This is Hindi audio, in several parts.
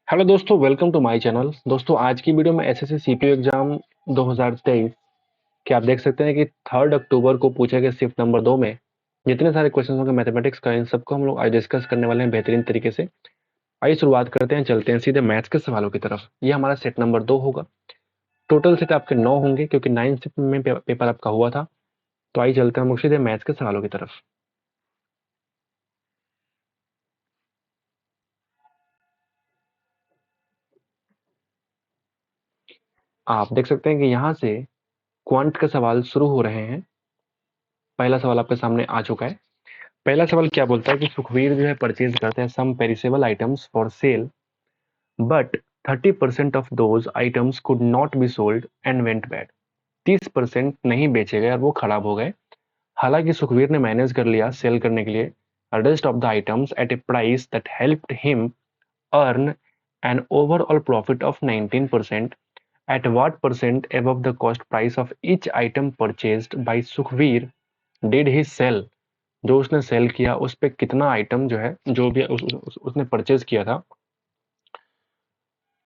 हेलो दोस्तों, वेलकम टू माय चैनल। दोस्तों, आज की वीडियो में एसएससी सीपीयू एग्जाम 2023 के आप देख सकते हैं कि 3 अक्टूबर को पूछे गए शिफ्ट नंबर 2 में जितने सारे क्वेश्चन होंगे मैथमेटिक्स का, इन सबको हम लोग आज डिस्कस करने वाले हैं बेहतरीन तरीके से। आइए शुरुआत करते हैं, चलते हैं सीधे मैथ्स के सवालों की तरफ। ये हमारा सेट नंबर 2 होगा। टोटल सेट आपके 9 होंगे क्योंकि 9 शिफ्ट में पेपर आपका हुआ था। तो आइए चलते हैं हम लोग सीधे मैथ्स के सवालों की तरफ। आप देख सकते हैं कि यहाँ से क्वांट के सवाल शुरू हो रहे हैं। पहला सवाल आपके सामने आ चुका है। पहला सवाल क्या बोलता है कि सुखवीर जो है परचेज करते हैं some perishable items for sale, but 30% of those items could not be sold and went bad. 30% नहीं बेचे गए और वो खराब हो गए। हालांकि सुखवीर ने मैनेज कर लिया सेल करने के लिए rest of the items at a price that helped him earn an overall profit of 19%। At what percent above the cost price of each item purchased by Sukhvir did he sell. जो उसने सेल किया उस पे कितना आइटम जो है, जो भी उसने परचेज किया था,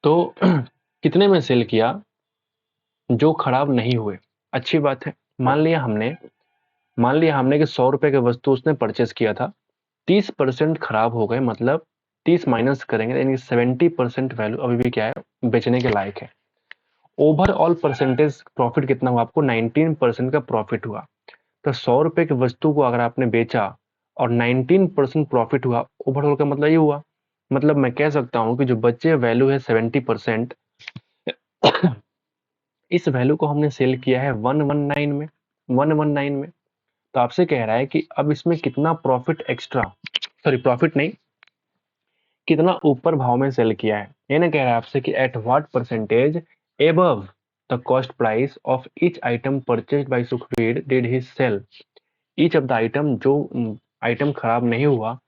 तो कितने में सेल किया जो खराब नहीं हुए। अच्छी बात है। मान लिया हमने कि 100 रुपए की वस्तु उसने परचेज किया था, 30% खराब हो गए, मतलब 30 माइनस करेंगे यानी 70% वैल्यू अभी भी क्या है, बेचने के लायक है। ओवरऑल परसेंटेज प्रॉफिट कितना हुआ आपको, 19% का प्रॉफिट हुआ। तो 100 रुपए की वस्तु को अगर आपने बेचा और 19% प्रॉफिट हुआ, ओवरऑल का मतलब ये हुआ, मतलब मैं कह सकता हूं कि जो बचे वैल्यू है 70%, इस वैल्यू को हमने सेल किया है 119 में। तो आपसे कह रहा है कि अब इसमें कितना प्रॉफिट एक्स्ट्रा, सॉरी प्रॉफिट नहीं, कितना ऊपर भाव में सेल किया है। ये ना कह रहा है आपसे कि at what percentage above the cost price of each item purchased by Sukhvir did he sell each of the item. जो आइटम खराब नहीं हुआ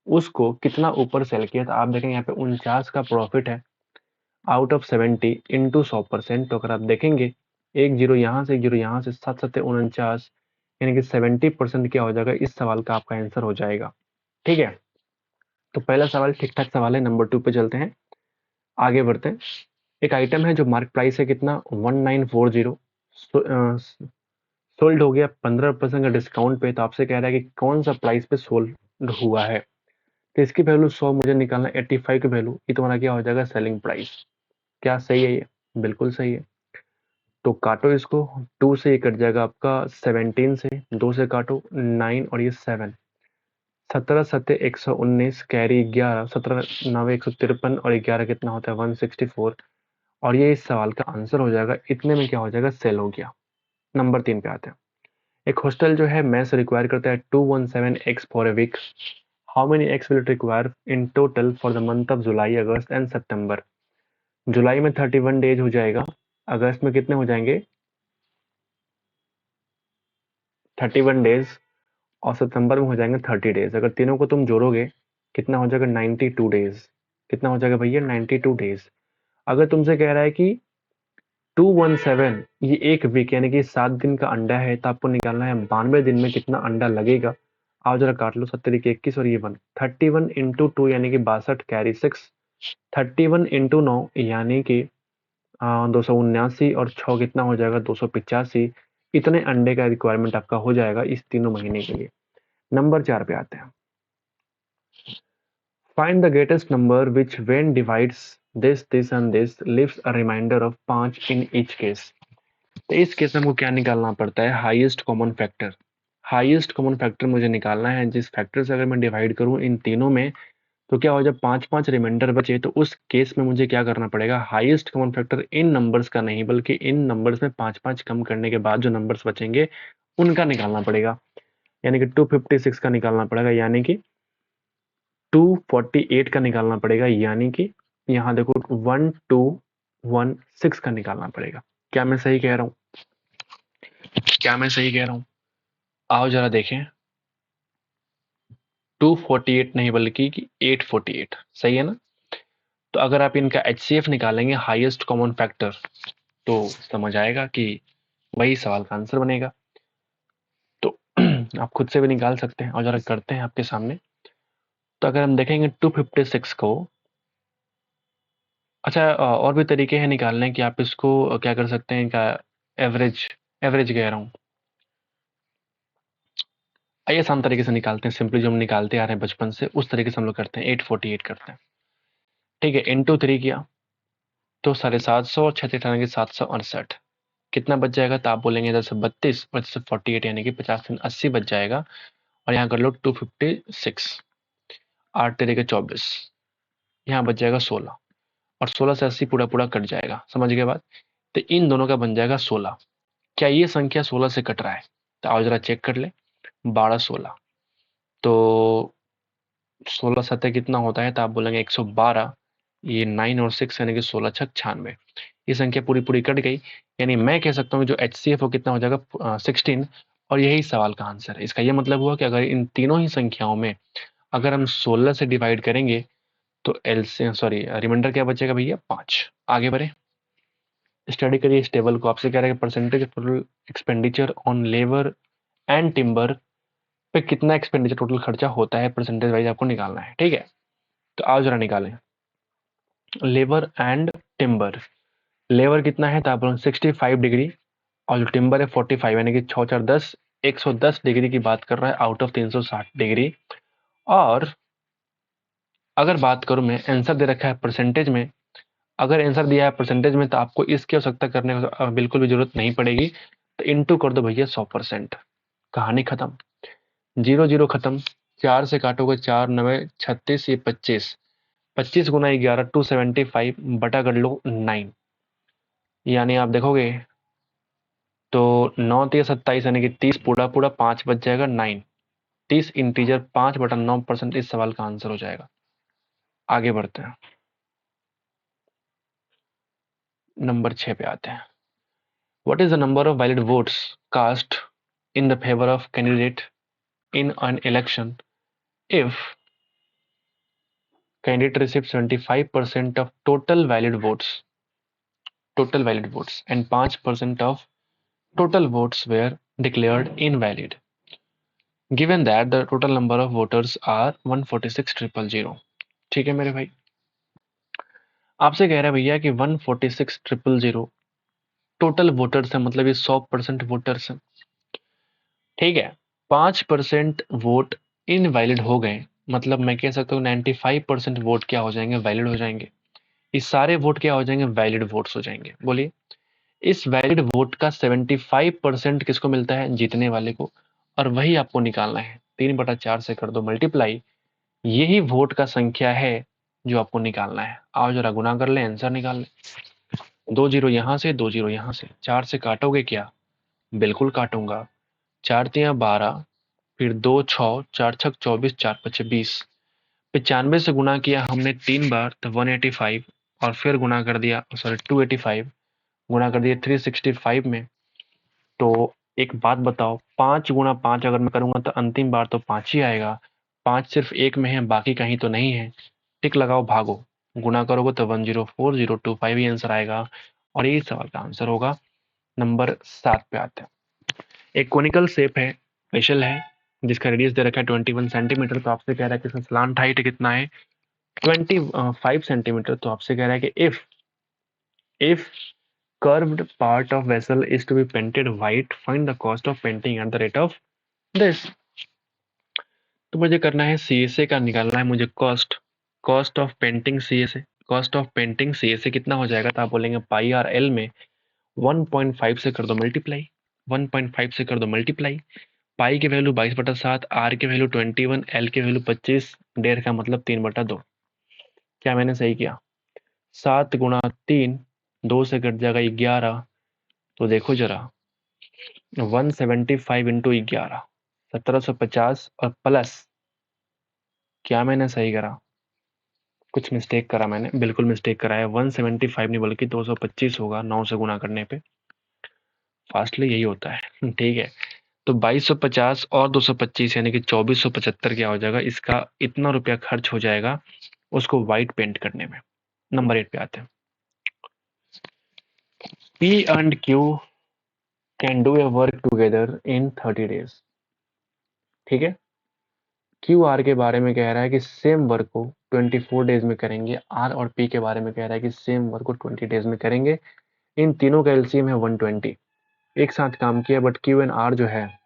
उसको कितना ऊपर सेल किया। तो आप देखेंगे यहाँ पे 49 का प्रॉफिट है आउट ऑफ 70 इंटू 100%। तो अगर आप देखेंगे एक जीरो यहाँ से, एक जीरो यहाँ से, 7 7 49, यानी कि 70% क्या हो जाएगा, इस सवाल का आपका आंसर हो जाएगा। ठीक है, तो पहला सवाल ठीक ठाक सवाल है। नंबर 2 पे चलते हैं, आगे बढ़ते हैं। एक आइटम है जो मार्क प्राइस है कितना, 1940, सोल्ड हो गया 15% का डिस्काउंट पे। तो आपसे कह रहा है कि कौन सा प्राइस पे सोल्ड हुआ है। तो इसकी वैल्यू 100 मुझे निकालना, 85 की वैल्यू, ये तुम्हारा क्या हो जाएगा, सेलिंग प्राइस। क्या सही है ये? बिल्कुल सही है। तो काटो इसको, 2 से ये कट जाएगा आपका 17 से, 2 से काटो 9 और ये 7, 17 सत्ते 119, कैरी 11, 17 9 153 और 11 कितना होता है 164। और ये इस सवाल का आंसर हो जाएगा। इतने में क्या हो जाएगा, सेल हो गया। नंबर 3 पे आते हैं। एक हॉस्टल जो है मैस रिक्वायर करता है 217 eggs for a week. How many eggs will it require in total for the month of July, August and September. जुलाई में 31 डेज हो जाएगा, अगस्त में कितने हो जाएंगे, 31 डेज, और सितंबर में हो जाएंगे 30 डेज। अगर तीनों को तुम जोड़ोगे कितना हो जाएगा, 92 डेज। कितना हो जाएगा भैया, 92 डेज। अगर तुमसे कह रहा है कि 217 ये एक वीक यानी कि 7 दिन का अंडा है, तो आपको निकालना है 92 दिन में कितना अंडा लगेगा। आओ जरा काट लो, 70 21 और ये 1, 31 इंटू 2 यानी कि 62, कैरी 6, 31 इंटू 9 यानी कि 279, और 6 कितना हो जाएगा 285। इतने अंडे का रिक्वायरमेंट आपका हो जाएगा इस तीनों महीने के लिए। नंबर 4 पे आते हैं। Find the greatest number which when divides this and this leaves a remainder of 5 in each case. तो इस केस में हमको क्या निकालना पड़ता है, highest common factor. Highest common factor मुझे निकालना है। जिस फैक्टर से अगर मैं डिवाइड करूं इन तीनों में, तो क्या हो, जब 5 5 रिमाइंडर बचे तो उस केस में मुझे क्या करना पड़ेगा, highest common factor in numbers का नहीं बल्कि इन नंबर्स में 5 5 कम करने के बाद जो नंबर्स बचेंगे उनका निकालना पड़ेगा। यानी कि 256 का निकालना पड़ेगा, यानी कि 248 का निकालना पड़ेगा, यानी कि यहाँ देखो 1216 का निकालना पड़ेगा। क्या मैं सही कह रहा हूँ? क्या मैं सही कह रहा हूँ? आओ जरा देखें, 248 नहीं बल्कि 848, सही है ना। तो अगर आप इनका HCF निकालेंगे, हाईएस्ट कॉमन फैक्टर, तो समझ आएगा कि वही सवाल का आंसर बनेगा। तो आप खुद से भी निकाल सकते हैं और जरा करते हैं आपके सामने। तो अगर हम देखेंगे 256 को अच्छा, और भी तरीके हैं निकालने कि आप इसको क्या कर सकते हैं, इनका एवरेज एवरेज कह रहा हूँ। आइए आसान तरीके से निकालते हैं, सिंपली जो हम निकालते आ रहे हैं बचपन से उस तरीके से हम लोग करते हैं। 848 करते हैं, ठीक है। इंटू 3 किया तो 750 और 768 कितना बच जाएगा, तो आप बोलेंगे इधर से 32 और इधर से 48 यानी कि 50 बच जाएगा। और यहाँ कर लो 256, 8 तेरे के 24, यहाँ बच जाएगा 16 और 16 से 80 पूरा पूरा कट जाएगा। समझ गए बात। तो इन दोनों का बन जाएगा 16। क्या ये संख्या 16 से कट रहा है? तो आओ जरा चेक कर ले। 12 16 तो 16 सतह कितना होता है, तो आप बोलेंगे 112। ये 9 और 6 यानी कि 16 छक 96। ये संख्या पूरी पूरी कट गई, यानी मैं कह सकता हूँ जो HCF वो कितना हो जाएगा 16। और यही सवाल का आंसर है। इसका ये मतलब हुआ कि अगर इन तीनों ही संख्याओं में अगर हम 16 से डिवाइड करेंगे तो रिमाइंडर क्या बचेगा भैया, 5। आगे बढ़े, स्टडी करिए इस टेबल को। आपसे कह रहा है कि percentage total expenditure on labour and timber पे कितना एक्सपेंडिचर टोटल खर्चा होता है, परसेंटेज वाइज आपको निकालना है, ठीक है। तो आओ जरा निकालें। लेबर एंड टिम्बर, लेबर कितना है, तो आप 65 डिग्री और जो टिम्बर है 45 यानी कि 6 4 10, 110 डिग्री की बात कर रहा है आउट ऑफ 360 डिग्री। और अगर बात करूं मैं, आंसर दे रखा है परसेंटेज में। अगर आंसर दिया है परसेंटेज में तो आपको इसकी आवश्यकता करने की बिल्कुल भी जरूरत नहीं पड़ेगी। तो इंटू कर दो भैया 100%, कहानी खत्म। 0 0 खत्म, 4 से काटोगे 4 9 36, ये 25, 25 गुना 11 275 बटा कर लो 9। यानी आप देखोगे तो 9 3 27 यानी कि 30 पूरा पूरा 5 बच जाएगा 9। 30 इंटीजर 5/9% इस सवाल का आंसर हो जाएगा। आगे बढ़ते हैं, नंबर 6 पे आते हैं। What is the number of valid votes cast in the favour of candidate in an election if candidate receives 75% of total valid votes and 5% of total votes were declared invalid, given that the total number of voters are 146,000। ठीक है मेरे भाई, आपसे कह रहा है भैया कि 146,000 टोटल वोटर्स है, मतलब ये 100% वोटर्स है, ठीक है। 5% वोट इनवैलिड हो गए, मतलब मैं कह सकता हूँ 95% वोट क्या हो जाएंगे, वैलिड हो जाएंगे। ये सारे वोट क्या हो जाएंगे, वैलिड वोट्स हो जाएंगे। बोलिए, इस वैलिड वोट का 75% किसको मिलता है, जीतने वाले को। और वही आपको निकालना है, 3/4 से कर दो मल्टीप्लाई। यही वोट का संख्या है जो आपको निकालना है। आओ जरा गुना कर ले, आंसर निकाल ले। 2 0 यहाँ से, 2 0 यहाँ से, 4 से काटोगे क्या, बिल्कुल काटूंगा। 4 तिया 12, फिर 2 6, 4 छक 24, 4 पचे 20। 95 से गुना किया हमने 3 बार तो 185, और फिर गुना कर दिया, सॉरी 285 गुना कर दिया 365 में। तो एक बात बताओ, 5 × 5 अगर मैं करूंगा तो अंतिम बार तो 5 ही आएगा। 5 सिर्फ एक में है, बाकी कहीं तो नहीं है। टिक लगाओ, भागो, गुना करोगे तो 104025 ही आंसर आएगा। और यही सवाल का आंसर होगा। नंबर 7 पे आते हैं। एक कोनिकल शेप है, स्पेशल है, जिसका रेडियस दे रखा है 21 सेंटीमीटर। तो आपसे कह रहा है कि इसमें स्लांट हाइट कितना है, 25 सेंटीमीटर। तो आपसे कह रहा है कि if curved part of vessel is to be painted white, find the cost of painting at the rate of this। तो मुझे करना है CSA का, निकालना है मुझे cost, cost of painting CSA। Cost of painting CSA कितना हो जाएगा, तो आप बोलेंगे पाई आर एल में 1.5 से कर दो मल्टीप्लाई, 1.5 से कर दो मल्टीप्लाई। पाई की वैल्यू 22/7, आर की वैल्यू 21, एल की वैल्यू 25, डेढ़ का मतलब 3/2। क्या मैंने सही किया, 7 गुणा 3, 2 से कट जाएगा 11। तो देखो जरा, 175 इंटू 11, 1750 और प्लस, क्या मैंने सही करा, कुछ मिस्टेक करा मैंने, बिल्कुल मिस्टेक करा है। 175 नहीं बल्कि 225 होगा, 9 से गुना करने पे। फास्टली यही होता है ठीक है। तो 2250 और 225 यानी कि 2475 क्या हो जाएगा, इसका इतना रुपया खर्च हो जाएगा उसको व्हाइट पेंट करने में। नंबर 8 पे आते हैं। P and Q can do A work together in 30 days। ठीक है, क्यू आर के बारे में कह रहा है कि सेम वर्क को 24 डेज में करेंगे। आर और पी के बारे में कह रहा है कि सेम वर्क को 20 डेज में करेंगे। इन तीनों का एलसीएम है 120। एक साथ काम किया, बट क्यू एंड आर जो है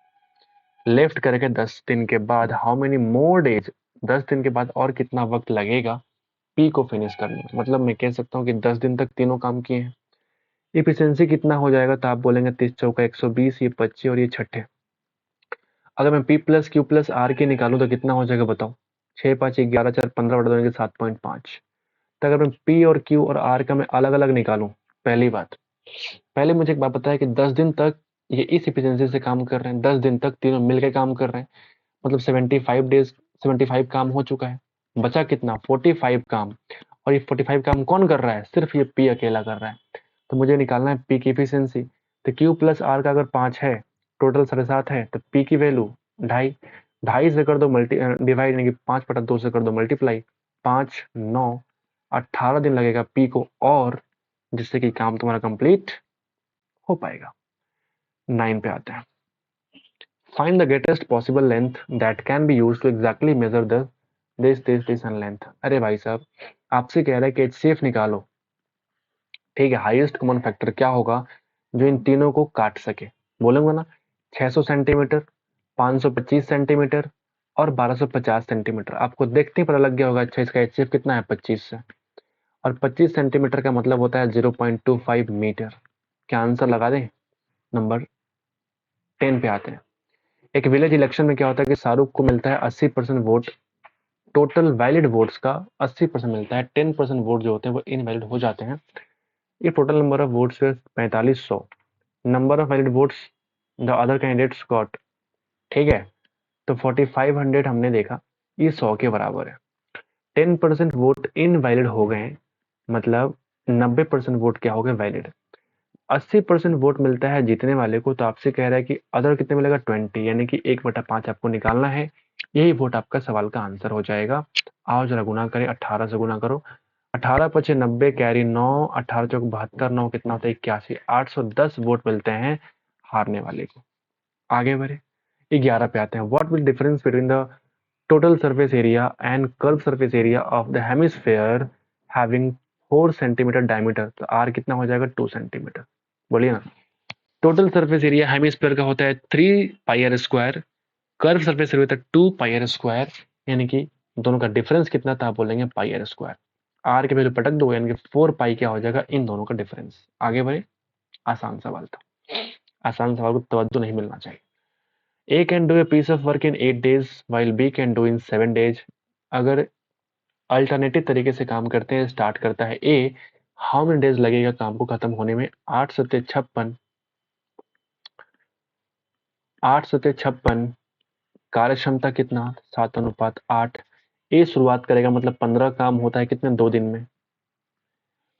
लेफ्ट करके 10 दिन के बाद हाउ मेनी मोर डेज, 10 दिन के बाद और कितना वक्त लगेगा पी को फिनिश करने में। मतलब मैं कह सकता हूँ कि 10 दिन तक तीनों काम किए हैं। इफिशियंसी कितना हो जाएगा, तो आप बोलेंगे 30 चौका 120, ये 25 और ये छठे। अगर मैं P plus Q plus R के निकालूं तो कितना हो जाएगा बताओ। 6 5 11 4 15 बटा देंगे 7.5। तो अगर मैं पी और क्यू और आर का मैं अलग अलग निकालूं, पहली बात, पहले मुझे एक बात पता है कि 10 दिन तक ये इस इफिशियंसी से काम कर रहे हैं। 10 दिन तक तीनों मिलकर काम कर रहे हैं, मतलब 75 डेज, 75 काम हो चुका है। बचा कितना, 45 काम। और ये 45 काम कौन कर रहा है, सिर्फ ये पी अकेला कर रहा है। तो मुझे निकालना है पी की इफिशियंसी। तो क्यू प्लस आर का अगर 5 है, टोटल 7.5 है, तो पी की वैल्यू 2.5। 2.5 से कर दो मल्टी डिवाइड, यानी कि 5/2 से कर दो मल्टीप्लाई। 5 9 18 दिन लगेगा पी को, और जिससे कि काम तुम्हारा कंप्लीट हो पाएगा। 9 पे आते हैं। Find the greatest possible length that can be use to exactly measure the this and length. अरे भाई साहब, आपसे कह रहा है कि एचसीएफ निकालो। ठीक है, हाईएस्ट कॉमन फैक्टर क्या होगा जो इन तीनों को काट सके। बोलेंगे ना, 600 सेंटीमीटर, 525 सेंटीमीटर और 1250 सेंटीमीटर। आपको देखते ही पता लग गया होगा, अच्छा इसका एचसीएफ कितना है 25 से। और 25 सेंटीमीटर का मतलब होता है 0.25 मीटर। क्या आंसर लगा दें। नंबर 10 पे आते हैं। एक विलेज इलेक्शन में क्या होता है कि शाहरुख को मिलता है 80% वोट। टोटल वैलिड वोट्स का 80% मिलता है, 10% वोट जो होते हैं वो इनवैलिड हो जाते हैं। ये टोटल नंबर ऑफ वोट्स है 4500। Number of valid votes the other candidates got. ठीक है, तो 4500 हमने देखा, ये 100 के बराबर है। 10% वोट इनवैलिड हो गए, मतलब 90% वोट क्या हो गए, वैलिड। 80% वोट मिलता है जीतने वाले को, तो आपसे कह रहा है कि अदर कितने मिलेगा 20, यानी कि 1/5 आपको निकालना है। यही वोट आपका सवाल का आंसर हो जाएगा। आओ जरा गुना करें, 18 से गुना करो। 18 पचे 90 कैरी 9, 18 चौक 72, 9 कितना होता है 81। 810 वोट मिलते हैं हारने वाले को। आगे बढ़े, 11 पे आते हैं। What will difference between the total surface area and curve surface area of the hemisphere having 4 centimetre diameter. तो आर कितना हो जाएगा 2 सेंटीमीटर। बोलिए ना। टोटल सरफेस एरिया हेमिस्फीयर का होता है 3πr², कर्व सरफेस एरिया होता है 2πr², यानी कि दोनों का डिफरेंस कितना था, आप बोलेंगे πr²। आर के वैल्यू पटक दो, यानी कि 4π क्या हो जाएगा इन दोनों का डिफरेंस। आगे बढ़े, आसान सवाल था, आसान सवाल को तवज्जो नहीं मिलना चाहिए। A can do a piece of work in 8 days while B can do in 7 days। अगर अल्टरनेटिव तरीके से काम करते हैं, स्टार्ट करता है ए, हाउ मेनी डेज लगेगा काम को खत्म होने में। 8×7 = 56, 8×7 = 56। कार्य क्षमता कितना, 7:8। ए शुरुआत करेगा, मतलब 15 काम होता है कितने, 2 दिन में।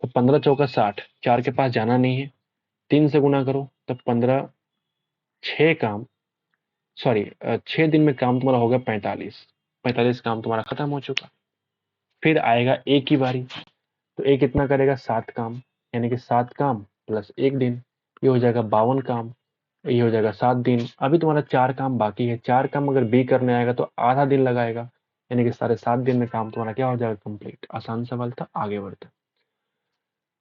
तो 15 चौका 60, 4 के पास जाना नहीं है, 3 से गुना करो, तब 15 6 काम, सॉरी 6 दिन में काम तुम्हारा होगा 45। 45 काम तुम्हारा खत्म हो चुका। फिर आएगा ए की बारी, तो ए कितना करेगा 7 काम, यानी कि 7 काम प्लस 1 दिन, ये हो जाएगा 52 काम। ये हो जाएगा 7 दिन। अभी तुम्हारा 4 काम बाकी है। 4 काम अगर बी करने आएगा तो आधा दिन लगाएगा, यानी कि साढ़े 7 दिन में काम तुम्हारा क्या हो जाएगा, कंप्लीट। आसान सवाल था, आगे बढ़ते।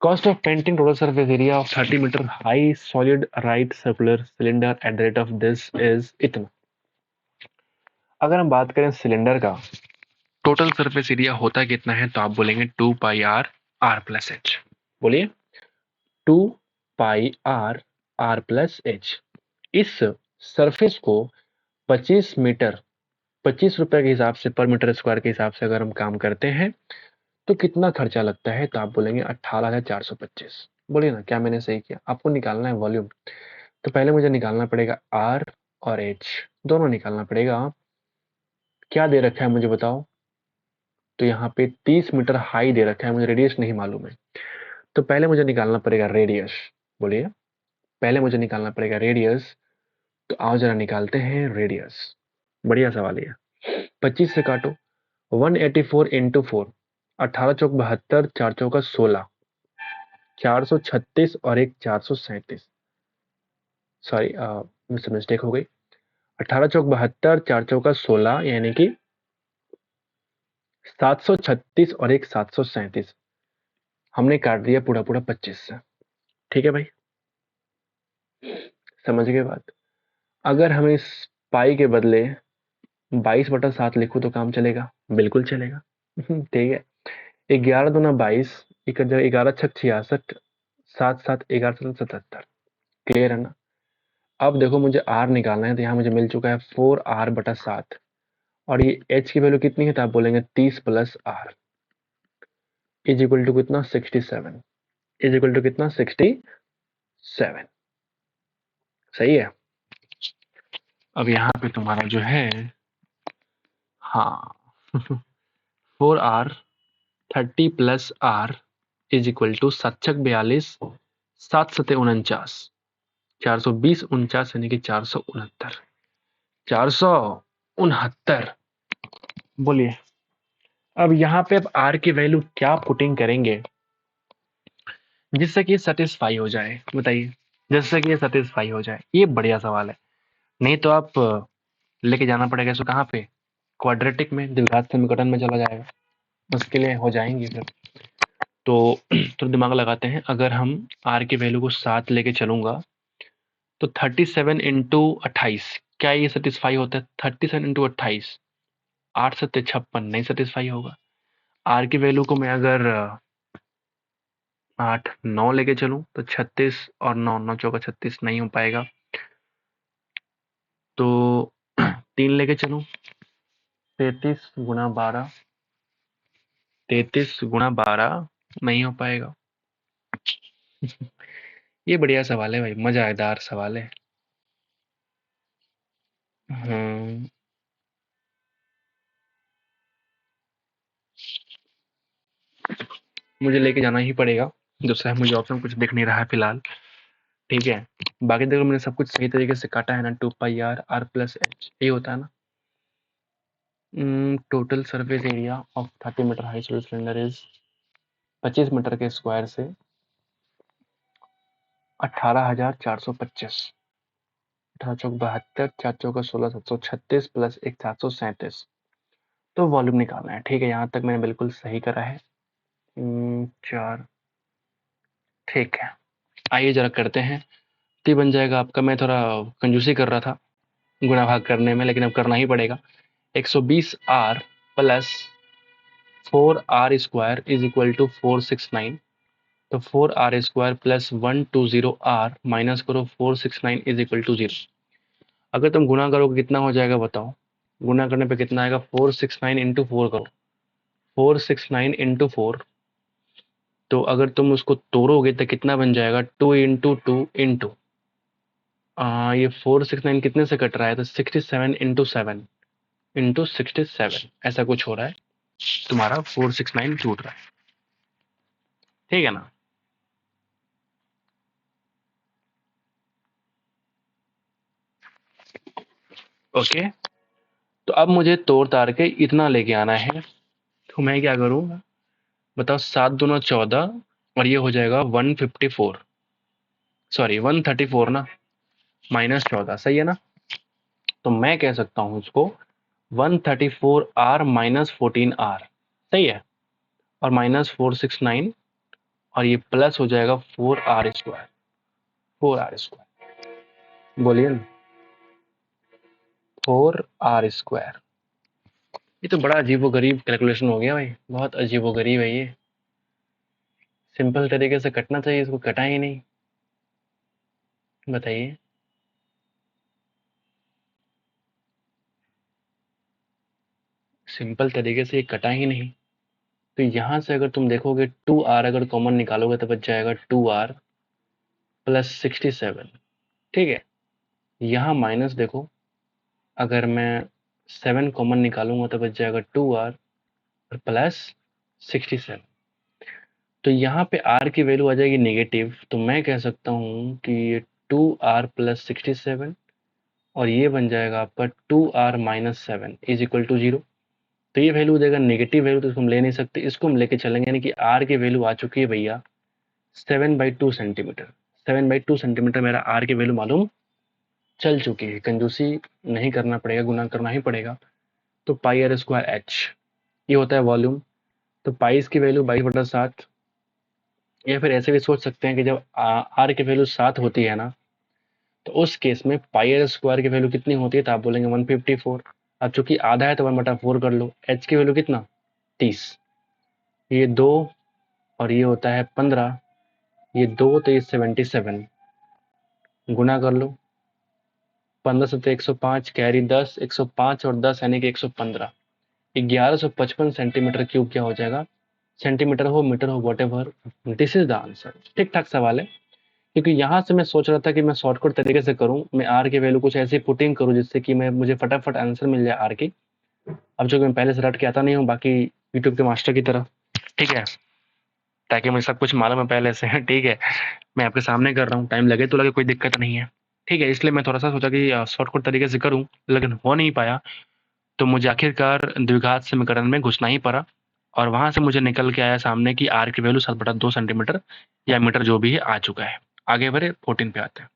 Cost of painting total surface area of 30 metre high solid right circular cylinder at the rate of this is इतना। अगर हम बात करें सिलेंडर का टोटल सरफेस एरिया होता कितना है, तो आप बोलेंगे 2πr+h। बोलिए 2πr+h। इस सरफेस को 25 मीटर, 25 रुपए के हिसाब से पर मीटर स्क्वायर के हिसाब से अगर हम काम करते हैं तो कितना खर्चा लगता है, तो आप बोलेंगे 18,425। बोलिए ना, क्या मैंने सही किया। आपको निकालना है वॉल्यूम, तो पहले मुझे निकालना पड़ेगा आर और एच, दोनों निकालना पड़ेगा। क्या दे रखा है मुझे बताओ। तो यहाँ पे 30 मीटर हाई दे रखा है, मुझे रेडियस नहीं मालूम है। तो पहले मुझे निकालना पड़ेगा रेडियस। बोलिए, पहले मुझे निकालना पड़ेगा रेडियस। तो आओ जरा निकालते हैं रेडियस। बढ़िया सवाल है। 25 से काटो, 184 इंटू 4, 18 चौक 72, 4 चौका 16, 436 और एक 437। सॉरी, मुझसे मिस्टेक हो गई। 18 चौक 72, 4 चौका 16, यानी कि 736 और एक 737, हमने काट दिया पूरा पूरा 25 से। ठीक है भाई, समझ गए बात। अगर हम इस पाई के बदले 22/7 लिखूं तो काम चलेगा? बिल्कुल चलेगा। ठीक है, 11 दूना 22, 11×6 = 66, 7×7 = 11×7 = 77। क्लियर है ना? अब देखो मुझे आर निकालना है, तो यहाँ मुझे मिल चुका है 4r/7, और ये h की वैल्यू कितनी है, तो आप बोलेंगे 30 + r इज इक्वल टू कितना, 67, इज इक्वल टू कितना, 67। सही है। अब यहाँ पे तुम्हारा जो है, हाँ, 4r 30 + r is equal to 7×42, 7×7 = 49, 420 49 यानी कि 469, 469। बोलिए, अब यहाँ पे अब r की वैल्यू क्या पुटिंग करेंगे जिससे कि सेटिस्फाई हो जाए? बताइए, जिससे कि ये सेटिस्फाई हो जाए, ये बढ़िया सवाल है। नहीं तो आप लेके जाना पड़ेगा इसको कहाँ पे, क्वाड्रेटिक में, द्विघात समीकरण में चला जाएगा, उसके लिए हो जाएंगे फिर। तो दिमाग लगाते हैं, अगर हम r की वैल्यू को 7 लेके चलूंगा तो 37 × 28, क्या ये सेटिस्फाई होता है? 37 × 28, 8×7 = 56, नहीं सेटिस्फाई होगा। r की वैल्यू को मैं अगर 8 9 लेके चलूं तो 36 और 9 9 चौका 36, नहीं हो पाएगा। तो 3 लेके चलूं, 33 × 12, 33 × 12 नहीं हो पाएगा। ये बढ़िया सवाल है भाई, मजेदार सवाल है। मुझे लेके जाना ही पड़ेगा, दूसरा मुझे ऑप्शन कुछ दिख नहीं रहा है फिलहाल। ठीक है, बाकी देखो मैंने सब कुछ सही तरीके से काटा है ना, 2πr r+h, ये होता है ना। Total surface area of 30 metre high solid cylinder is 25 metre के स्क्वायर से 18,425, 18×72, 4×16, 736 + 1 737, तो वॉल्यूम निकालना है। ठीक है, यहाँ तक मैंने बिल्कुल सही करा है। 4, ठीक है, आइए जरा करते हैं। तो बन जाएगा आपका, मैं थोड़ा कंजूसी कर रहा था गुणा भाग करने में, लेकिन अब करना ही पड़ेगा। 120r + 4r² is equal to 469, तो 4r² + 120r माइनस करो 469 इज इक्वल टू 0। अगर तुम गुणा करोगे कितना हो जाएगा बताओ? गुणा करने पे कितना आएगा? 469 × 4 करो, 469 × 4, तो अगर तुम उसको तोड़ोगे तो कितना बन जाएगा? 2 × 2 इंटू ये 469 कितने से कट रहा है? तो 67 × 7 इंटू 67, ऐसा कुछ हो रहा है, तुम्हारा 469 छूट रहा है। ठीक है ना? ओके, तो अब मुझे तोड़ तार के इतना लेके आना है, तो मैं क्या करूँगा बताओ? 7 दूना 14, और ये हो जाएगा 154, सॉरी 134 ना, -14, सही है ना? तो मैं कह सकता हूँ इसको 134r - 14r, सही है, और -469, और ये प्लस हो जाएगा 4r², 4r², बोलिए ना, 4r²। ये तो बड़ा अजीबोगरीब कैलकुलेशन हो गया भाई, बहुत अजीबोगरीब है ये। सिंपल तरीके से कटना चाहिए, इसको कटा ही नहीं। बताइए, सिंपल तरीके से ये कटा ही नहीं। तो यहाँ से अगर तुम देखोगे 2r अगर कॉमन निकालोगे तो बच जाएगा 2r + 67। ठीक है, यहाँ माइनस देखो, अगर मैं 7 कॉमन निकालूंगा तो बच जाएगा 2r और प्लस 67। तो यहाँ पे r की वैल्यू आ जाएगी नेगेटिव, तो मैं कह सकता हूँ कि ये 2r + 67, और ये बन जाएगा आपका 2r - 7 इज इक्वल टू 0। तो ये वैल्यू देगा नेगेटिव वैल्यू, तो इसको हम ले नहीं सकते, इसको हम लेके चलेंगे, यानी कि r की वैल्यू आ चुकी है भैया 7/2 सेंटीमीटर। 7/2 सेंटीमीटर मेरा r की वैल्यू मालूम चल चुकी है। कंजूसी नहीं करना पड़ेगा, गुना करना ही पड़ेगा। तो πr² h, ये होता है वॉल्यूम। तो पाइस की वैल्यू 22/7, या फिर ऐसे भी सोच सकते हैं कि जब आर की वैल्यू 7 होती है ना, तो उस केस में पाई आर स्क्वायर की वैल्यू कितनी होती है, तो आप बोलेंगे 154। अब चूंकि आधा है तो 1/4 कर लो। एच की वैल्यू कितना, 30, ये 2 और ये होता है 15, ये 2 तो ये 77, गुना कर लो, 15 से तो 105, कैरी 10, 105 और 10 यानी कि 115, 1155 सेंटीमीटर क्यूब क्या हो जाएगा, सेंटीमीटर हो मीटर हो what ever, this is the answer. ठीक ठाक सवाल है, क्योंकि यहाँ से मैं सोच रहा था कि मैं शॉर्टकट तरीके से करूँ, मैं आर की वैल्यू कुछ ऐसी पुटिंग करूँ जिससे कि मैं मुझे फटाफट आंसर मिल जाए आर की। अब जो मैं पहले से रट के आता नहीं हूँ बाकी यूट्यूब के मास्टर की तरह, ठीक है, ताकि मुझे सब कुछ मालूम है पहले से। ठीक है, मैं आपके सामने कर रहा हूँ, टाइम लगे तो लगे, कोई दिक्कत नहीं है। ठीक है, इसलिए मैं थोड़ा सा सोचा कि शॉर्टकट तरीके से करूँ, लेकिन हो नहीं पाया, तो मुझे आखिरकार द्विघात समीकरण में घुसना ही पड़ा, और वहां से मुझे निकल के आया सामने की आर की वैल्यू 7/2 सेंटीमीटर या मीटर जो भी है आ चुका है। आगे बढ़े, 14 पे आते हैं।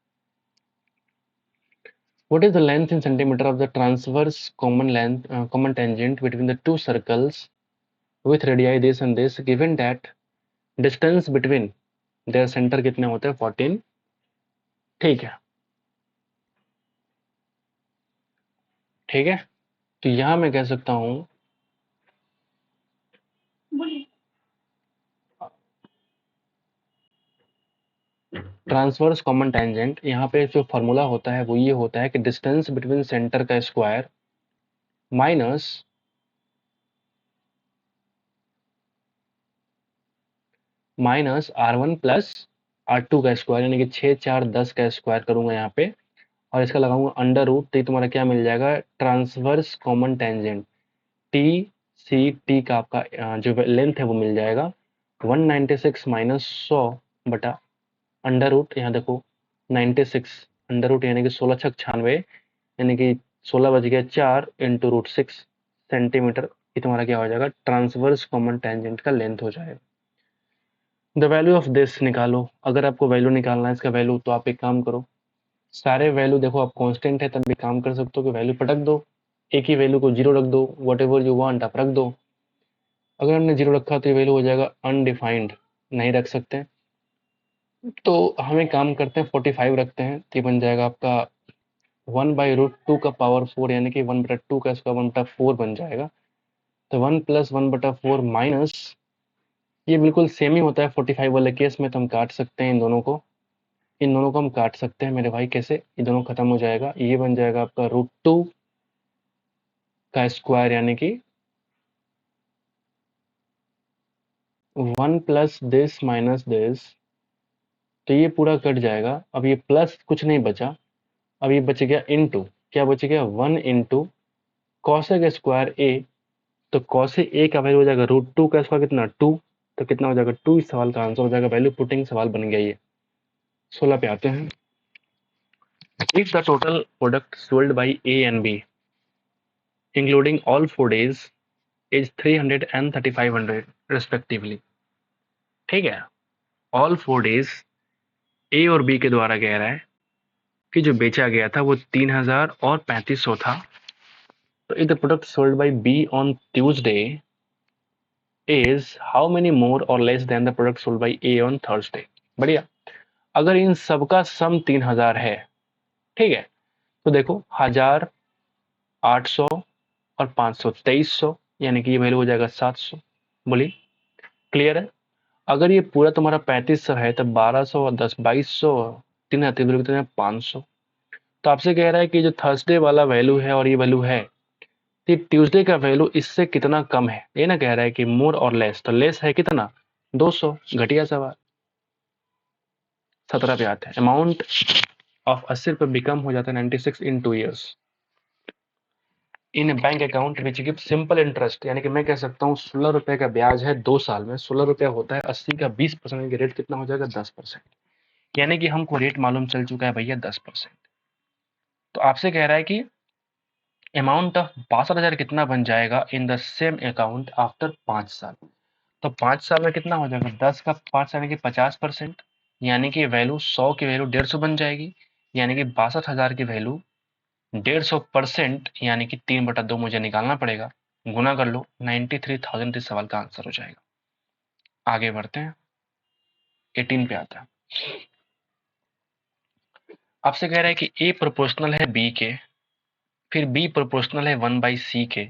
What is the length in centimeter of the transverse common tangent between the two circles with radii this and this, given that distance between their center कितने होते हैं, 14। ठीक है, ठीक है, तो यहां मैं कह सकता हूं, ट्रांसवर्स कॉमन टेंजेंट, यहाँ पे जो फॉर्मूला होता है वो ये होता है कि डिस्टेंस बिटवीन सेंटर का square minus R1 plus R2 का स्क्वायर, यानी कि 6 4 10 का स्क्वायर करूंगा यहाँ पे, और इसका लगाऊंगा अंडर रूट, तो ये तुम्हारा क्या मिल जाएगा, transverse common tangent T C T का आपका जो लेंथ है वो मिल जाएगा 196 माइनस 100 बटा अंडर रूट, यहाँ देखो 96 अंडर रूट यानी कि 16 छक 96, यानी कि 16 बज गया 4 इंटू रूट 6 सेंटीमीटर, ये तुम्हारा क्या हो जाएगा, ट्रांसवर्स कॉमन टेंजेंट का लेंथ हो जाएगा। द वैल्यू ऑफ दिस निकालो, अगर आपको वैल्यू निकालना है इसका वैल्यू, तो आप एक काम करो, सारे वैल्यू देखो, आप कांस्टेंट है तब भी काम कर सकते हो कि वैल्यू पटक दो, एक ही वैल्यू को 0 रख दो, वट एवर यू वांट आप रख दो। अगर हमने 0 रखा तो ये वैल्यू हो जाएगा अनडिफाइंड, नहीं रख सकते, तो हम एक काम करते हैं 45 रखते हैं, तो ये बन जाएगा आपका 1/√2 का पावर 4, यानी कि 1/2 का इसका 1/4 बन जाएगा। तो 1 प्लस 1/4 माइनस, ये बिल्कुल सेम ही होता है 45 वाले केस में, तो हम काट सकते हैं इन दोनों को, इन दोनों को हम काट सकते हैं मेरे भाई, कैसे, ये दोनों खत्म हो जाएगा, ये बन जाएगा आपका √2 का स्क्वायर, यानी कि 1 प्लस दिस माइनस दिस, तो ये पूरा कट जाएगा, अब ये प्लस कुछ नहीं बचा, अब ये बच गया इनटू, क्या बच गया, 1 इंटू कॉसेक स्क्वायर ए, तो कॉसेक ए का वैल्यू हो जाएगा √2 का स्क्वायर कितना, 2, तो कितना हो जाएगा 2, इस सवाल का आंसर हो जाएगा, वैल्यू पुटिंग सवाल बन गया ये। 16 पे आते हैं। If the total product sold by A and be including all 4 days is 300 and 3500 respectively, ठीक है, ऑल 4 days ए और बी के द्वारा कह रहा है कि जो बेचा गया था वो 3000 और 3500 था, तो if the product sold by B on Tuesday is how many more or less than the product sold by A on Thursday. बढ़िया, अगर इन सबका सम 3000 है, ठीक है, तो देखो 1000, 800 और 500, 2300, यानी कि ये वैल्यू हो जाएगा 700। बोलिए, क्लियर है। अगर ये पूरा तुम्हारा 3500 है तो 1200 और 10 2200, 3000 कितने, 500। तो आपसे कह रहा है कि जो थर्सडे वाला वैल्यू है और ये वैल्यू है, तो ट्यूसडे का वैल्यू इससे कितना कम है, ये ना कह रहा है कि मोर और लेस, तो लेस है कितना, 200, घटिया सवाल। 17 पे आते हैं, अमाउंट ऑफ 80 रुपये बिकम हो जाता है 96 इन 2 years in bank account which give simple interest, यानी कि मैं कह सकता हूँ 16 रुपए का ब्याज है 2 साल में, 16 रुपया होता है 80 का 20% का रेट कितना हो जाएगा, 10%, यानी कि हमको रेट मालूम चल चुका है भैया 10%। तो आपसे कह रहा है कि अमाउंट ऑफ 62,000 कितना बन जाएगा in the same account after 5 साल, तो 5 साल में कितना हो जाएगा, 10 का 5 यानी कि 50%, यानी कि वैल्यू 100 की वैल्यू 150 बन जाएगी, यानी कि 62,000 की वैल्यू 150%, यानी कि 3/2 मुझे निकालना पड़ेगा। गुना कर लो, 93,000 इस सवाल का आंसर हो जाएगा। आगे बढ़ते हैं, 18 पे आता है। आपसे कह रहा है कि ए प्रोपोर्शनल है बी के, फिर बी प्रोपोर्शनल है 1/c के,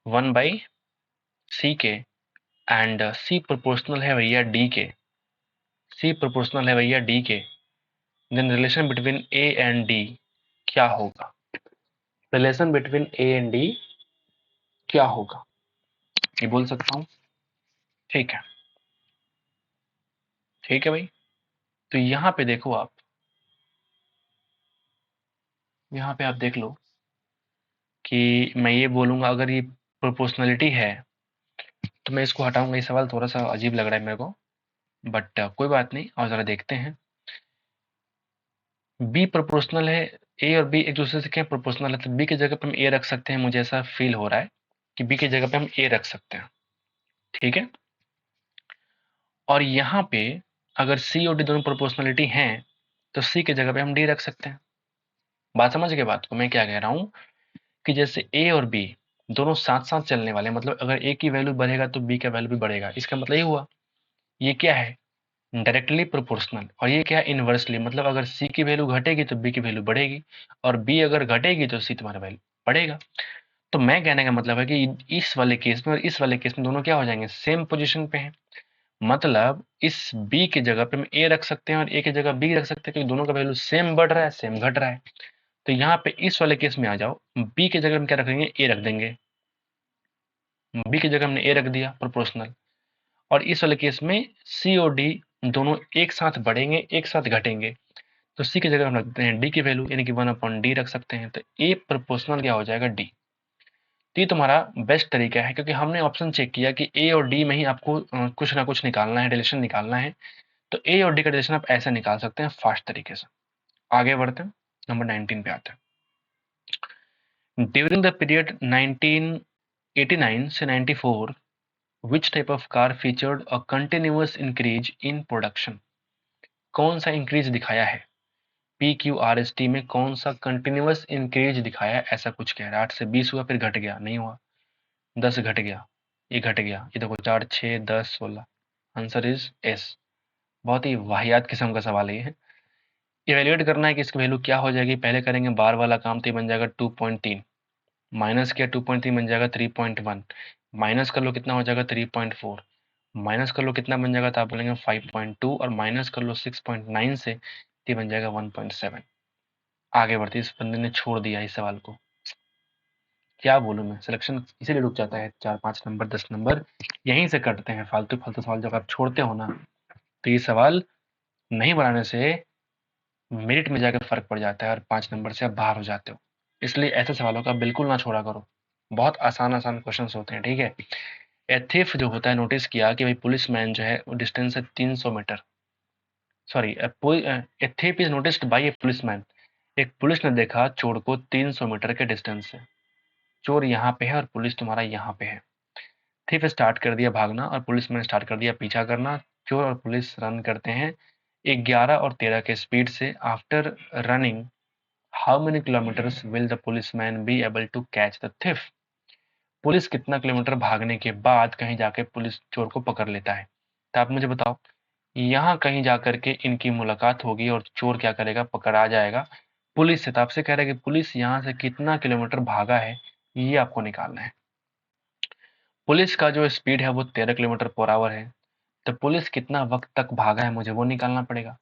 1/c के, एंड सी प्रोपोर्शनल है भैया डी के, सी प्रोपोर्शनल है भैया D K, then relation between A and D क्या होगा? Relation between A and D क्या होगा, ये बोल सकता हूँ। ठीक है, ठीक है भाई। तो यहाँ पे देखो आप, यहाँ पे आप देख लो कि मैं ये बोलूँगा अगर ये प्रोपोर्शनलिटी है तो मैं इसको हटाऊँगा। ये सवाल थोड़ा-सा अजीब लग रहा है मेरे को, बट कोई बात नहीं, और ज़रा देखते हैं। बी प्रोपोर्शनल है, ए और बी एक दूसरे से क्या प्रोपोर्शनल है, तो बी की जगह पे हम ए रख सकते हैं। मुझे ऐसा फील हो रहा है कि बी की जगह पे हम ए रख सकते हैं, ठीक है। और यहाँ पे अगर सी और डी दोनों प्रोपोर्शनलिटी हैं तो सी की जगह पे हम डी रख सकते हैं। बात समझ गए बात को? मैं क्या कह रहा हूँ कि जैसे ए और बी दोनों साथ-साथ चलने वाले हैं, मतलब अगर ए की वैल्यू बढ़ेगा तो बी का वैल्यू भी बढ़ेगा। इसका मतलब ये हुआ, ये क्या है? Directly proportional. और ये क्या है? इनवर्सली, मतलब अगर सी की वैल्यू घटेगी तो बी की वैल्यू बढ़ेगी, और बी अगर घटेगी तो सी तुम्हारा वैल्यू बढ़ेगा। तो मैं कहने का मतलब है कि इस वाले केस में और इस वाले केस में दोनों क्या हो जाएंगे? सेम पोजीशन पे हैं। मतलब इस बी की जगह पे हम ए रख सकते हैं और ए की जगह बी रख सकते हैं, क्योंकि दोनों का वैल्यू सेम बढ़ रहा है, सेम घट रहा है। तो यहाँ पे इस वाले केस में आ जाओ, बी की जगह हम क्या रखेंगे? ए रख देंगे। बी की जगह हमने ए रख दिया प्रोपोर्शनल। और इस वाले केस में सी और डी दोनों एक साथ बढ़ेंगे, एक साथ घटेंगे। तो सी की जगह हम रखते हैं डी की वैल्यू, यानी कि 1/d रख सकते हैं। तो ए प्रोपोर्शनल क्या हो जाएगा? डी। तो ये तुम्हारा बेस्ट तरीका है, क्योंकि हमने ऑप्शन चेक किया कि ए और डी में ही आपको कुछ ना कुछ निकालना है, रिलेशन निकालना है। तो ए और डी का रिलेशन आप ऐसे निकाल सकते हैं फास्ट तरीके से। आगे बढ़ते हैं, नंबर 19 पे आते हैं। ड्यूरिंग द पीरियड 1989 से 94, which type of car featured a continuous increase in production? कौन सा इंक्रीज दिखाया है? P Q R S T में कौन सा कंटिन्यूअस इंक्रीज दिखाया है? ऐसा कुछ कह रहा है। 8 से 20 हुआ, फिर घट गया, नहीं हुआ। 10 घट गया, ये घट गया, ये देखो 4, 6, 10, 16। Answer is S. बहुत ही वाहियात किस्म का सवाल है ये। इवेल्युएट करना है कि इसकी वैल्यू क्या हो जाएगी। पहले करेंगे बार वाला काम, तो ये बन जाएगा 2.3, माइनस किया 2.3 बन जाएगा 3.1, माइनस कर लो कितना हो जाएगा 3.4, माइनस कर लो कितना बन जाएगा, तो आप बोलेंगे 5.2, और माइनस कर लो 6.9 से, तो ये बन जाएगा 1.7। आगे बढ़ते, इस बंदे ने छोड़ दिया इस सवाल को, क्या बोलूं मैं। सिलेक्शन इसीलिए रुक जाता है, 4-5 नंबर 10 नंबर यहीं से कटते हैं। फालतू फालतू सवाल जब आप छोड़ते हो ना, तो ये सवाल नहीं बनाने से मेरिट में जाकर फर्क पड़ जाता है, और 5 नंबर से आप बाहर हो जाते हो। इसलिए ऐसे सवालों का बिल्कुल ना छोड़ा करो। बहुत आसान आसान क्वेश्चंस होते हैं, ठीक है। एथिफ जो होता है, नोटिस किया कि भाई पुलिस मैन जो है वो डिस्टेंस है 300 metre. Sorry, a thief is noticed by a police man. एक पुलिस ने देखा चोर को 300 मीटर के डिस्टेंस से। चोर यहाँ पे है और पुलिस तुम्हारा यहाँ पे है। थिफ स्टार्ट कर दिया भागना और पुलिस मैंने स्टार्ट कर दिया पीछा करना। चोर और पुलिस रन करते हैं 11 और 13 के स्पीड से। After running how many kilometres will the policeman be able to catch the thief? Police कितना किलोमीटर भागने के बाद कहीं जाके पुलिस चोर को पकड़ लेता है? तो आप मुझे बताओ, यहाँ कहीं जाकर के इनकी मुलाकात होगी और चोर क्या करेगा? पकड़ा जाएगा पुलिस से। तो आपसे कह रहा है कि पुलिस यहाँ से कितना किलोमीटर भागा है, ये आपको निकालना है। पुलिस का जो स्पीड है वो 13 किलोमीटर पर आवर है, तो पुलिस कितना वक्त तक भागा है मुझे वो निकालना पड़ेगा।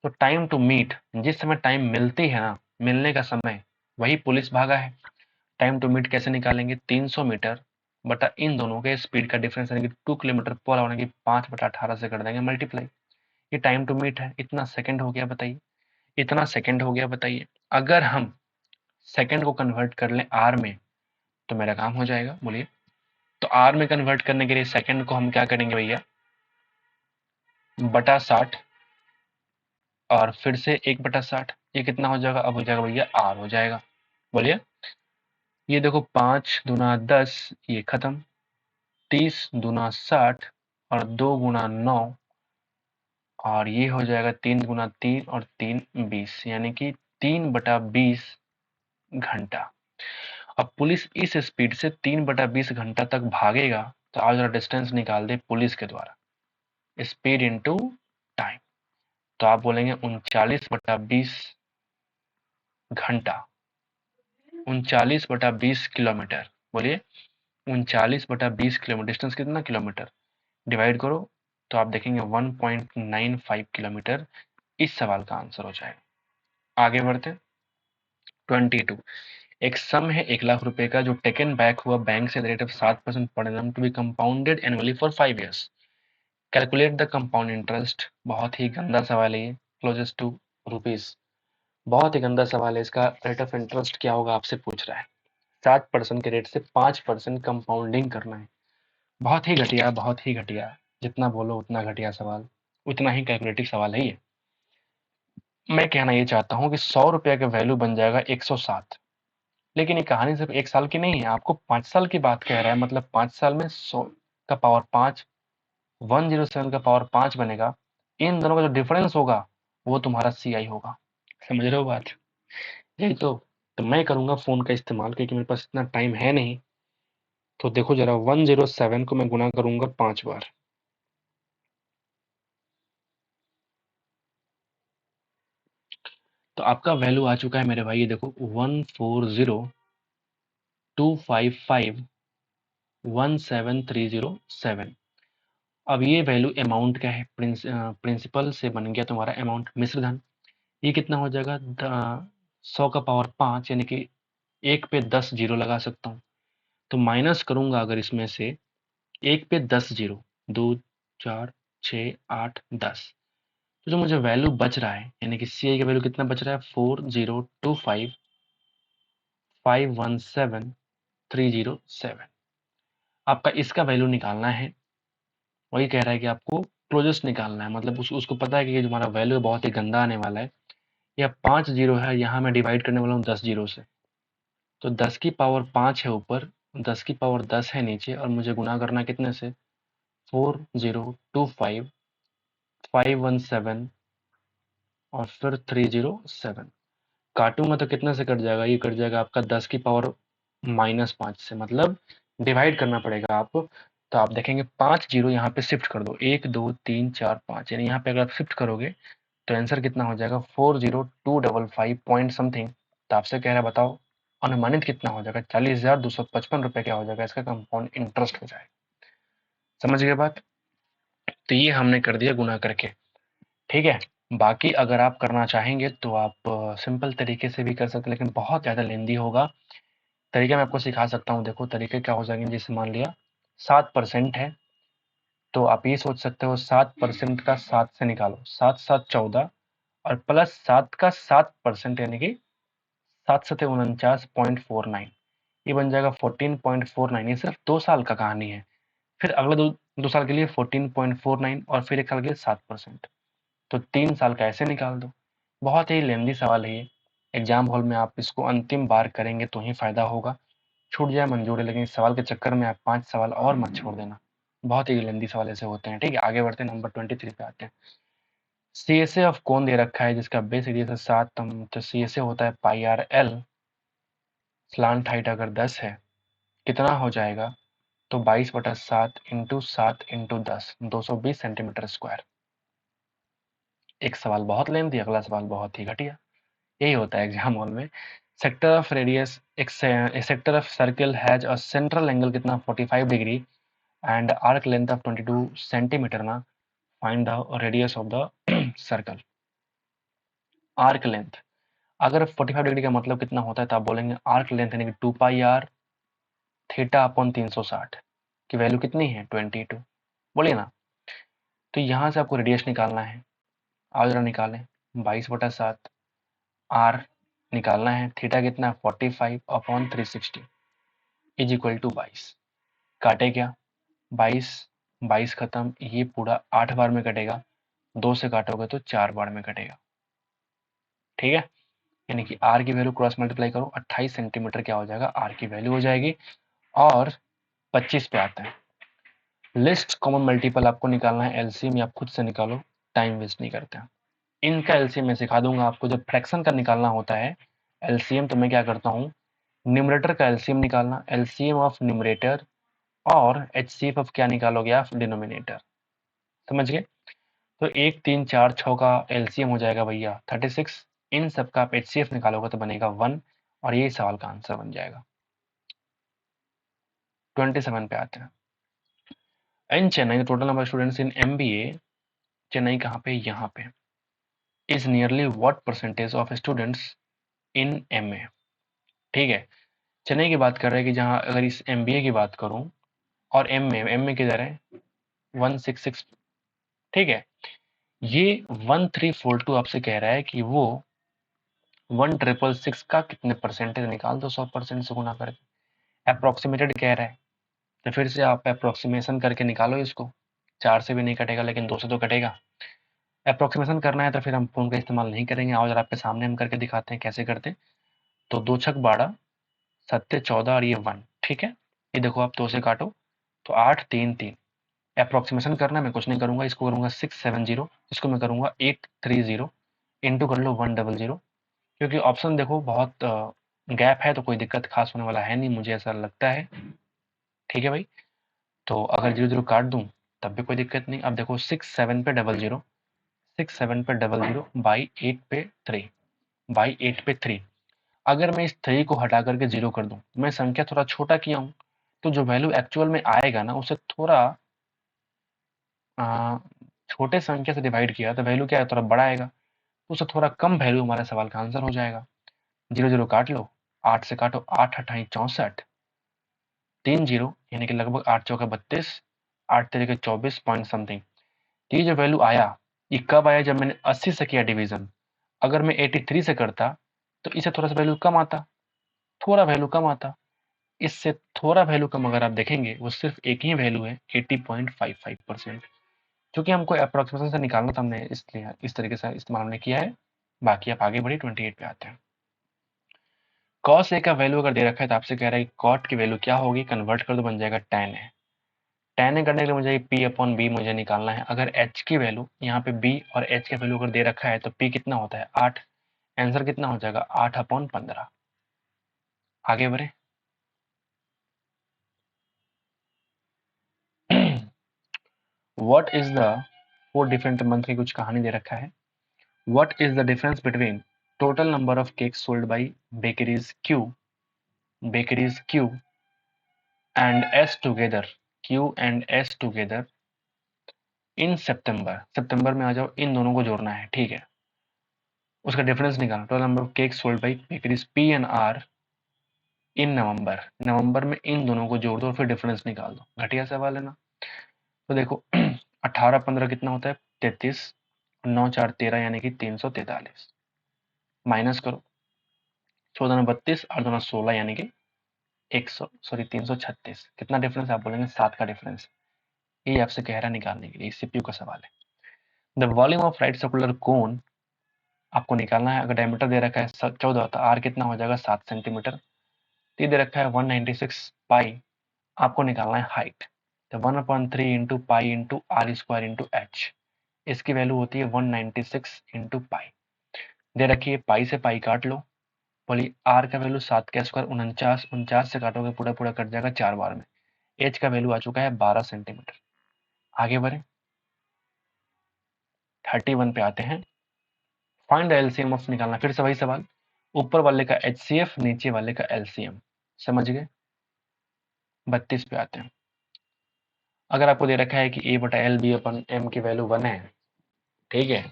तो टाइम टू मीट, जिस समय टाइम मिलती है ना, मिलने का समय, वही पुलिस भागा है। टाइम टू मीट कैसे निकालेंगे? 300 मीटर बटा इन दोनों के स्पीड का डिफरेंस, यानी कि 2 किलोमीटर पर आवर, यानी कि 5/18 से कर देंगे मल्टीप्लाई। ये टाइम टू मीट है, इतना सेकंड हो गया बताइए, इतना सेकंड हो गया बताइए। अगर हम सेकंड को कन्वर्ट कर लें आर में तो मेरा काम हो जाएगा, बोलिए। तो आर में कन्वर्ट करने के लिए सेकंड को हम क्या करेंगे भैया? बटा 60, और फिर से 1/60। ये कितना हो जाएगा? अब हो जाएगा भैया आर हो जाएगा, बोलिए। ये देखो 5 दूना 10, ये खत्म। 30 दूना 60 और 2 गुना 9, और ये हो जाएगा 3 गुना 3 और 3 20, यानी कि 3/20 घंटा। अब पुलिस इस स्पीड से 3/20 घंटा तक भागेगा, तो आप जरा डिस्टेंस निकाल दे पुलिस के द्वारा, स्पीड इंटू टाइम। तो आप बोलेंगे 39/20 घंटा, 39/20 किलोमीटर। बोलिए 39/20 किलोमीटर, डिस्टेंस कितना किलोमीटर, डिवाइड करो तो आप देखेंगे 1.95 किलोमीटर इस सवाल का आंसर हो जाएगा। आगे बढ़ते हैं। 22 एक सम है 1,00,000 रुपए का जो टेकन बैक हुआ बैंक से रेट ऑफ 7% पर annum to be compounded annually for 5 years. Calculate the compound interest. बहुत ही गंदा सवाल है ये, क्लोजेस्ट टू रुपीज। बहुत ही गंदा सवाल है, इसका रेट ऑफ इंटरेस्ट क्या होगा आपसे पूछ रहा है। 7% के रेट से 5% कंपाउंडिंग करना है। बहुत ही घटिया, बहुत ही घटिया, जितना बोलो उतना घटिया सवाल, उतना ही कैलकुलेटिव सवाल है ये। मैं कहना ये चाहता हूँ कि 100 रुपया का वैल्यू बन जाएगा 107, लेकिन ये कहानी सिर्फ 1 साल की नहीं है, आपको 5 साल की बात कह रहा है, मतलब 5 साल में 100 का पावर 5, 107 का पावर 5 बनेगा। इन दोनों का जो डिफरेंस होगा वो तुम्हारा CI होगा। समझ रहे हो बात? यही तो मैं करूंगा फोन का इस्तेमाल, क्योंकि मेरे पास इतना टाइम है नहीं। तो देखो जरा, 107 को मैं गुना करूंगा 5 बार। तो आपका वैल्यू आ चुका है मेरे भाई, ये देखो 14025173007। अब ये वैल्यू अमाउंट का है, प्रिंसिपल से बन गया तुम्हारा अमाउंट, मिश्रधन। ये कितना हो जाएगा, 100 का पावर 5, यानी कि 1 पे 10 जीरो लगा सकता हूँ। तो माइनस करूंगा अगर इसमें से 1 पे 10 जीरो, 2 4 6 8 10, तो जो मुझे वैल्यू बच रहा है, यानी कि CI का वैल्यू कितना बच रहा है, 4025517307। आपका इसका वैल्यू निकालना है। वही कह रहा है कि आपको क्लोजेस्ट निकालना है, मतलब उसको पता है कि ये जो हमारा वैल्यू है बहुत ही गंदा आने वाला है। या 5 जीरो है, यहाँ मैं डिवाइड करने वाला हूँ 10 जीरो से, तो 10 की पावर 5 है ऊपर, 10 की पावर 10 है नीचे, और मुझे गुना करना कितने से, 402551 और फिर 307। काटूंगा तो कितने से कट जाएगा, ये कट जाएगा आपका 10 की पावर -5 से, मतलब डिवाइड करना पड़ेगा आपको। तो आप देखेंगे 5 जीरो यहाँ पे शिफ्ट कर दो, 1 2 3 4 5, यानी यहाँ पे अगर आप शिफ्ट करोगे तो आंसर कितना हो जाएगा, 40255 पॉइंट समथिंग। तो आपसे कह रहा है बताओ अनुमानित कितना हो जाएगा, 40,255 रुपए क्या हो जाएगा, इसका कंपाउंड इंटरेस्ट हो जाएगा। समझ गए बात? तो ये हमने कर दिया गुना करके, ठीक है। बाकी अगर आप करना चाहेंगे तो आप सिंपल तरीके से भी कर सकते हैं, लेकिन बहुत ज़्यादा लेंदी होगा। तरीका मैं आपको सिखा सकता हूँ, देखो तरीके क्या हो जाएंगे। जैसे मान लिया 7% है, तो आप ये सोच सकते हो 7% का 7 से निकालो, 7 7 14, और प्लस 7 का 7%, यानी कि 7 7 49.49, ये बन जाएगा 14.49। ये सिर्फ 2 साल का कहानी है, फिर अगले दो साल के लिए 14.49, और फिर 1 साल के लिए 7%। तो 3 साल का ऐसे निकाल दो। बहुत ही लेंदी सवाल है ये, एग्जाम हॉल में आप इसको अंतिम बार करेंगे तो ही फायदा होगा। छूट जाए मंजूर है, लेकिन इस सवाल के चक्कर में आप 5 सवाल और मत छोड़ देना। बहुत ही लेंदी सवाल ऐसे होते हैं, ठीक है। आगे बढ़ते हैं, नंबर 23 पे आते हैं। CSA ऑफ कौन दे रखा है जिसका बेस एरिया से 7, तो CSA होता है πr/l। स्लांट हाइट अगर 10 है, कितना हो जाएगा, तो 22/7 इंटू 7 इंटू 10, 220 सेंटीमीटर स्क्वायर। एक सवाल बहुत लेंदी, अगला सवाल बहुत ही घटिया। यही होता है एग्जाम हॉल में। सेक्टर ऑफ रेडियस, एक sector of circle has a central angle कितना, 45 degree, and arc length of 22 centimetre ना। Find the radius of the circle. Arc length, अगर 45 डिग्री का मतलब कितना होता है, तो आप बोलेंगे आर्क लेंथ यानी कि 2πr थीटा अपॉन 360 की वैल्यू कितनी है, 22। बोलिए ना। तो यहाँ से आपको रेडियस निकालना है, आओ जरा निकालें। 22/7 आर निकालना है, थीटा कितना है 45 अपॉन 360 इज इक्वल टू 22। काटे क्या, 22 22 खत्म, ये पूरा 8 बार में कटेगा, 2 से काटोगे तो 4 बार में कटेगा, ठीक है। यानी कि आर की वैल्यू क्रॉस मल्टीप्लाई करो, 28 सेंटीमीटर क्या हो जाएगा, आर की वैल्यू हो जाएगी। और 25 पे आते हैं। लिस्ट कॉमन मल्टीपल आपको निकालना है, एलसीएम या आप खुद से निकालो, टाइम वेस्ट नहीं करते हैं। इनका एलसीएम मैं सिखा दूंगा आपको। जब फ्रैक्शन का निकालना होता है एलसीएम, तो मैं क्या करता हूँ, न्यूमरेटर का एलसीएम निकालना, एलसीएम ऑफ न्यूमरेटर और एचसीएफ ऑफ क्या निकालोगे आप, डिनोमिनेटर। समझ गए? तो 1 3 4 6 का एलसीएम हो जाएगा भैया 36, इन सब का आप एचसीएफ निकालोगे तो बनेगा 1 और यही सवाल का आंसर बन जाएगा। 27 पे आते हैं। In Chennai total number students in MBA, Chennai कहाँ पे, यहाँ पे, is nearly what percentage of students in MA. ठीक है, चेन्नई की बात कर रहे हैं कि जहाँ अगर इस एमबीए की बात करूं और एमए किधर है 166। ठीक है, ये 1342 आपसे कह रहा है कि वो 1666 का कितने परसेंटेज निकाल दो 100% से गुना करके। अप्रोक्सीमेटेड कह रहा है तो फिर से आप अप्रोक्सीमेशन करके निकालो इसको। 4 से भी नहीं कटेगा लेकिन 2 से तो कटेगा। अप्रोक्सीमेशन करना है तो फिर हम फोन का इस्तेमाल नहीं करेंगे, आओ जरा आपके सामने हम करके दिखाते हैं कैसे करते हैं। तो 2 छक 12, 7 14 और ये 1। ठीक है, ये देखो आप 2 से काटो तो 8 3 3। अप्रोक्सीमेशन करना मैं कुछ नहीं करूंगा, इसको करूंगा 670, इसको मैं करूंगा 830, इंटू कर लो 100, क्योंकि ऑप्शन देखो बहुत गैप है तो कोई दिक्कत खास होने वाला है नहीं, मुझे ऐसा लगता है। ठीक है भाई, तो अगर 0 0 काट दूं तब भी कोई दिक्कत नहीं। अब देखो 6 7 पे 00, 6 7 पे 00 बाई 8 पे 3, बाई 8 पे 3। अगर मैं इस 3 को हटा करके 0 कर दूं, मैं संख्या थोड़ा छोटा किया हूं, तो जो वैल्यू एक्चुअल में आएगा ना उसे थोड़ा आ, छोटे संख्या से डिवाइड किया तो वैल्यू क्या है, थोड़ा बड़ा आएगा, तो उससे थोड़ा कम वैल्यू हमारे सवाल का आंसर हो जाएगा। 0 0 काट लो, 8 से काटो, 8 अठाई 64, 3 0 यानी कि लगभग 8 चौका 32, 8 तरीके 24 पॉइंट समथिंग। ये जो वैल्यू आया ये कब आया, जब मैंने 80 से किया डिवीजन। अगर मैं 83 से करता तो इससे थोड़ा सा वैल्यू कम आता, थोड़ा वैल्यू कम आता। इससे थोड़ा वैल्यू कम अगर आप देखेंगे वो सिर्फ एक ही वैल्यू है 80.55%। क्योंकि हमको अप्रोक्सीमेशन से निकालना था, हमने इसलिए इस तरीके से इस्तेमाल हमने किया है। बाकी आप आगे बढ़िए 28 पे आते हैं। कॉस ए का वैल्यू अगर दे रखा है तो आपसे कह रहा है कॉट की वैल्यू क्या होगी, कन्वर्ट कर दो बन जाएगा tan है। tan ए करने के लिए मुझे p अपॉन बी मुझे निकालना है। अगर h की वैल्यू यहाँ पे b और h का वैल्यू अगर दे रखा है तो p कितना होता है 8, आंसर कितना हो जाएगा 8 अपॉन 15। आगे बढ़े। What is the 4 different month की कुछ कहानी दे रखा है। What is the difference between total number of cakes sold by bakeries Q and S together, Q and S together in September. सितंबर में आ जाओ, इन दोनों को जोड़ना है। ठीक है, उसका डिफरेंस निकालना, total number of cakes sold by bakeries P and R in November. नवंबर में इन दोनों को जोड़ दो और फिर डिफरेंस निकाल दो। घटिया सवाल है ना। तो देखो 18 15 कितना होता है 33, 9 4 13 यानी कि 343, माइनस करो 14 9 32 और 2 16 यानी कि 336। कितना डिफरेंस आप बोलेंगे 7 का डिफरेंस। ये आपसे कह रहा निकालने के लिए, सीपीयू का सवाल है। The volume of right circular cone आपको निकालना है। अगर डायमीटर दे रखा है 14 तो आर कितना हो जाएगा 7 सेंटीमीटर। टी दे रखा है 196 पाई, आपको निकालना है हाइट। तो 1/3 into pi into R square into H, इसकी वैल्यू होती है 196 इंटू पाई। दे रखी है पाई से पाई काट लो, बोली आर का वैल्यू 7 का स्क्वायर 49, 49 से काटोगे पूरा पूरा कट जाएगा 4 बार में। एच का वैल्यू आ चुका है 12 सेंटीमीटर। आगे बढ़े 31 पे आते हैं। फाइंड द एलसीएम ऑफ निकालना, फिर से वही सवाल, ऊपर वाले का एचसीएफ नीचे वाले का एलसीएम। समझ गए। 32 पे आते हैं। अगर आपको दे रखा है कि ए बटा एल बी अपन एम की वैल्यू 1 है, ठीक है,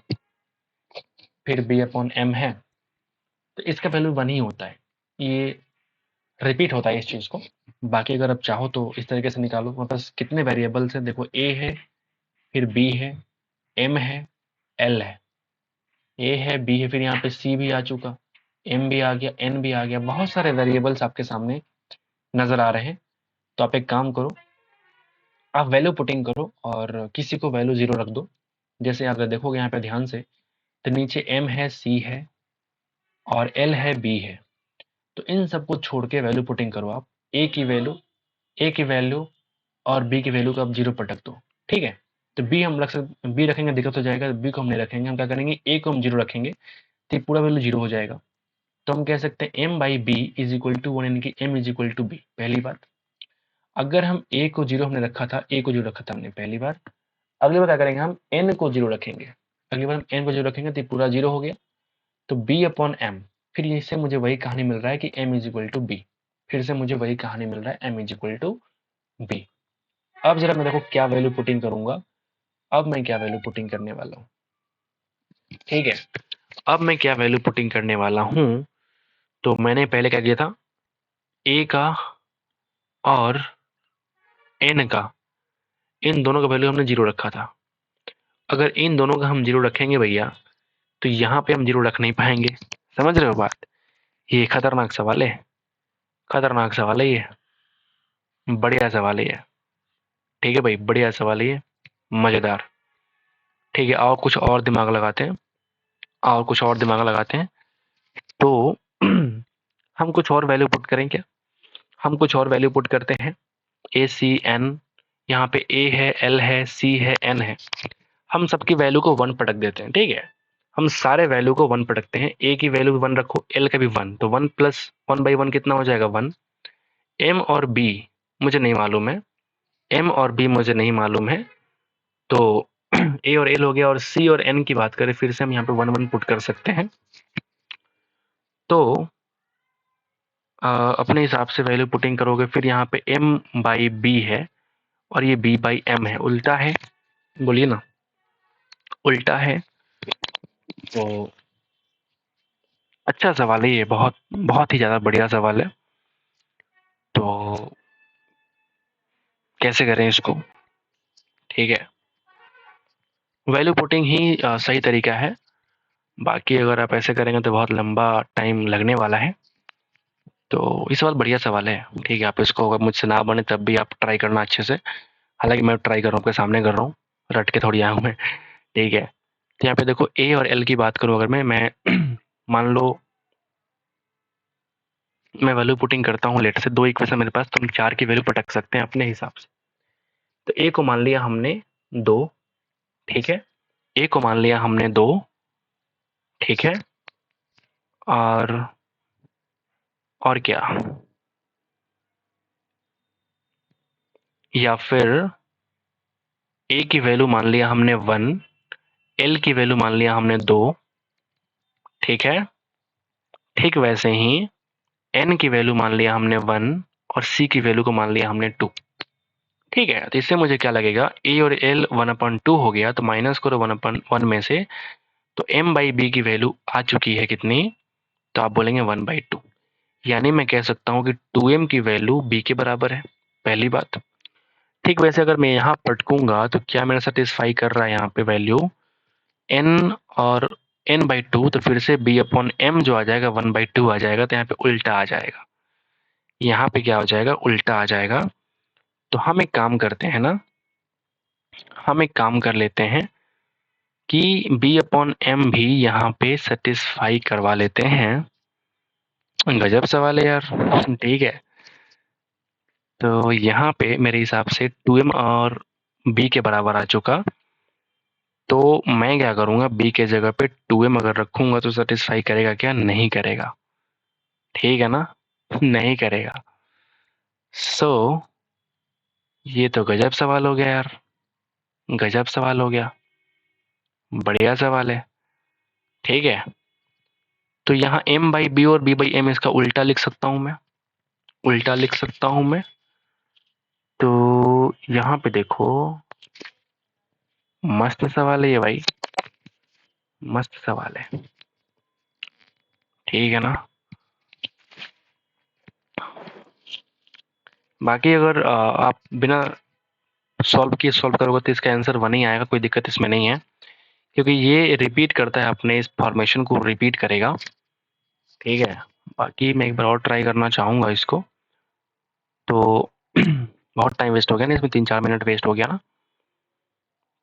फिर बी अपॉन एम है, तो इसका वैल्यू 1 ही होता है। ये रिपीट होता है इस चीज को। बाकी अगर आप चाहो तो इस तरीके से निकालो। मेरे पास कितने वेरिएबल्स है, देखो ए है, फिर बी है, एम है, एल है। ए है, बी है, फिर यहाँ पे सी भी आ चुका, एम भी आ गया, एन भी आ गया। बहुत सारे वेरिएबल्स आपके सामने नजर आ रहे हैं। तो आप एक काम करो, आप वैल्यू पुटिंग करो और किसी को वैल्यू 0 रख दो। जैसे अगर देखोगे यहाँ पे ध्यान से तो नीचे एम है, सी है और एल है, बी है। तो इन सबको छोड़ के वैल्यू पुटिंग करो आप। ए की वैल्यू, ए की वैल्यू और बी की वैल्यू को आप 0 पर रख दो। ठीक है, तो बी हम रख सकते, बी रखेंगे दिक्कत हो जाएगा, बी को हम नहीं रखेंगे। हम क्या करेंगे, ए को हम 0 रखेंगे तो पूरा वैल्यू 0 हो जाएगा। तो हम कह सकते हैं m by B is equal to 1 यानी कि m is equal to B, पहली बात। अगर हम a को 0 हमने रखा था, a को 0 रखा था हमने पहली बार। अगली बार क्या करेंगे, हम n को 0 रखेंगे। अगली बार हम n को 0 रखेंगे तो ये पूरा 0 हो गया, तो b अपॉन m। फिर इससे मुझे वही कहानी मिल रहा है कि m is equal to B. फिर से मुझे वही कहानी मिल रहा है, m is equal to B. अब जरा मैं देखो क्या वैल्यू पुटिंग करूंगा। अब मैं क्या वैल्यू पुटिंग करने वाला हूँ, ठीक है। अब मैं क्या वैल्यू पुटिंग करने वाला हूँ, तो मैंने पहले क्या किया था, a का और n का, इन दोनों का वैल्यू हमने 0 रखा था। अगर इन दोनों का हम 0 रखेंगे भैया, तो यहाँ पे हम 0 रख नहीं पाएंगे। समझ रहे हो बात? ये खतरनाक सवाल है, खतरनाक सवाल है ये, बढ़िया सवाल है ये। ठीक है भाई, बढ़िया सवाल है ये, मजेदार। ठीक है, और कुछ और दिमाग लगाते हैं, और कुछ और दिमाग लगाते हैं। तो हम कुछ और वैल्यू पुट करें क्या? हम कुछ और वैल्यू पुट करते हैं, ए सी एन। यहाँ पे ए है, एल है, सी है, एन है। हम सबकी वैल्यू को 1 पटक देते हैं, ठीक है। हम सारे वैल्यू को 1 पटकते हैं। ए की वैल्यू 1 रखो, एल का भी 1, तो 1 प्लस 1/1 कितना हो जाएगा, 1। एम और बी मुझे नहीं मालूम है, एम और बी मुझे नहीं मालूम है, तो ए और एल हो गया। और सी और एन की बात करें, फिर से हम यहाँ पे 1 1 पुट कर सकते हैं। तो अपने हिसाब से वैल्यू पुटिंग करोगे, फिर यहाँ पे m बाई बी है और ये b बाई m है, उल्टा है, बोलिए ना, उल्टा है। तो अच्छा सवाल है ये, बहुत बहुत ही ज़्यादा बढ़िया सवाल है। तो कैसे करें इसको? ठीक है, वैल्यू पुटिंग ही सही तरीका है। बाकी अगर आप ऐसे करेंगे तो बहुत लंबा टाइम लगने वाला है। तो इस बार बढ़िया सवाल है, ठीक है। आप इसको अगर मुझसे ना बने तब भी आप ट्राई करना अच्छे से। हालांकि मैं ट्राई कर रहा हूँ, आपके सामने कर रहा हूँ, रट के थोड़ी आया हूँ मैं, ठीक है। तो यहाँ पे देखो ए और एल की बात करूँ अगर मैं मान लो मैं वैल्यू पुटिंग करता हूँ, लेट से 2 इक्वेशन मेरे पास, तो हम 4 की वैल्यू पटक सकते हैं अपने हिसाब से। तो ए को मान लिया हमने 2, ठीक है। ए को मान लिया हमने 2, ठीक है। और क्या, या फिर ए की वैल्यू मान लिया हमने 1, एल की वैल्यू मान लिया हमने 2, ठीक है। ठीक वैसे ही एन की वैल्यू मान लिया हमने 1 और सी की वैल्यू को मान लिया हमने 2, ठीक है। तो इससे मुझे क्या लगेगा, ए और एल 1/2 हो गया, तो माइनस करो 1/1 में से, तो m बाई बी की वैल्यू आ चुकी है कितनी, तो आप बोलेंगे 1/2। यानी मैं कह सकता हूँ कि 2m की वैल्यू b के बराबर है, पहली बात। ठीक वैसे अगर मैं यहाँ पटकूंगा तो क्या मेरा सेटिस्फाई कर रहा है यहाँ पे वैल्यू n और n/2, तो फिर से b अपॉन m जो आ जाएगा 1/2 आ जाएगा, तो यहाँ पे उल्टा आ जाएगा। यहाँ पे क्या हो जाएगा, उल्टा आ जाएगा। तो हम एक काम करते हैं ना, हम एक काम कर लेते हैं कि b अपॉन m भी यहाँ पे सेटिस्फाई करवा लेते हैं। गजब सवाल है यार, ठीक है। तो यहाँ पे मेरे हिसाब से 2m और b के बराबर आ चुका। तो मैं क्या करूँगा, b के जगह पे 2m अगर रखूँगा तो सेटिस्फाई करेगा क्या, नहीं करेगा, ठीक है ना, नहीं करेगा। सो ये तो गजब सवाल हो गया यार, गजब सवाल हो गया, बढ़िया सवाल है, ठीक है। तो यहाँ m बाई बी और b बाई एम इसका उल्टा लिख सकता हूँ मैं, उल्टा लिख सकता हूँ मैं। तो यहाँ पे देखो, मस्त सवाल है ये भाई, मस्त सवाल है, ठीक है ना। बाकी अगर आप बिना सॉल्व करोगे तो इसका आंसर 1 ही आएगा, कोई दिक्कत इसमें नहीं है, क्योंकि ये रिपीट करता है, अपने इस फॉर्मेशन को रिपीट करेगा, ठीक है। बाकी मैं एक बार और ट्राई करना चाहूँगा इसको। तो बहुत टाइम वेस्ट हो गया ना इसमें, 3-4 मिनट वेस्ट हो गया ना।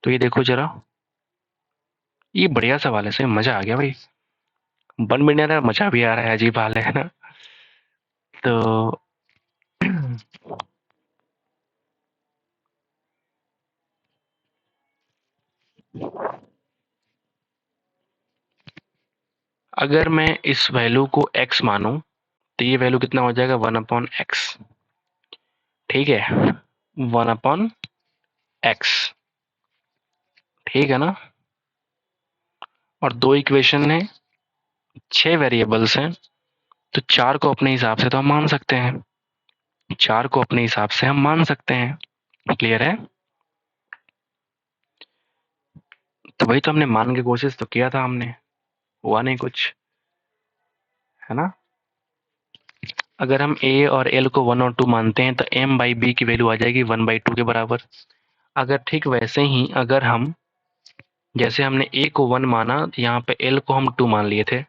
तो ये देखो जरा, ये बढ़िया सवाल है, सही मजा आ गया भाई, बन भी नहीं रहा, मजा भी आ रहा है, अजीब हाल है ना। तो अगर मैं इस वैल्यू को x मानूं तो ये वैल्यू कितना हो जाएगा 1/x। ठीक है, 1/x। ठीक है ना। और 2 इक्वेशन है, 6 वेरिएबल्स हैं, तो 4 को अपने हिसाब से तो हम मान सकते हैं, 4 को अपने हिसाब से हम मान सकते हैं। क्लियर है। तो वही तो हमने मान की कोशिश तो किया था हमने, हुआ नहीं कुछ, है ना। अगर हम a और l को 1 और 2 मानते हैं तो m/b की वैल्यू आ जाएगी 1/2 के बराबर। अगर ठीक वैसे ही अगर हम जैसे हमने a को 1 माना, यहाँ पे l को हम 2 मान लिए थे,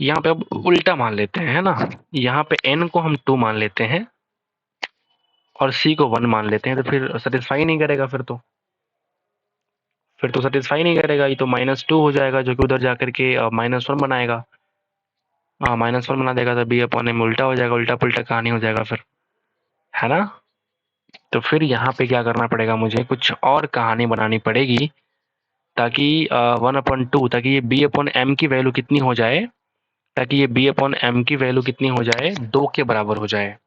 यहाँ पे अब उल्टा मान लेते हैं, है ना। यहाँ पे n को हम 2 मान लेते हैं और c को 1 मान लेते हैं, तो फिर सेटिस्फाई नहीं करेगा, फिर तो सेटिस्फाई नहीं करेगा, ये तो -2 हो जाएगा, जो कि उधर जाकर के -1 बनाएगा। हाँ, -1 बना देगा, तो b/m उल्टा हो जाएगा, उल्टा पुल्टा कहानी हो जाएगा फिर, है ना। तो फिर यहाँ पे क्या करना पड़ेगा, मुझे कुछ और कहानी बनानी पड़ेगी, ताकि 1/2, ताकि ये b/m की वैल्यू कितनी हो जाए, ताकि ये b/m की वैल्यू कितनी हो जाए, 2 के बराबर हो जाए।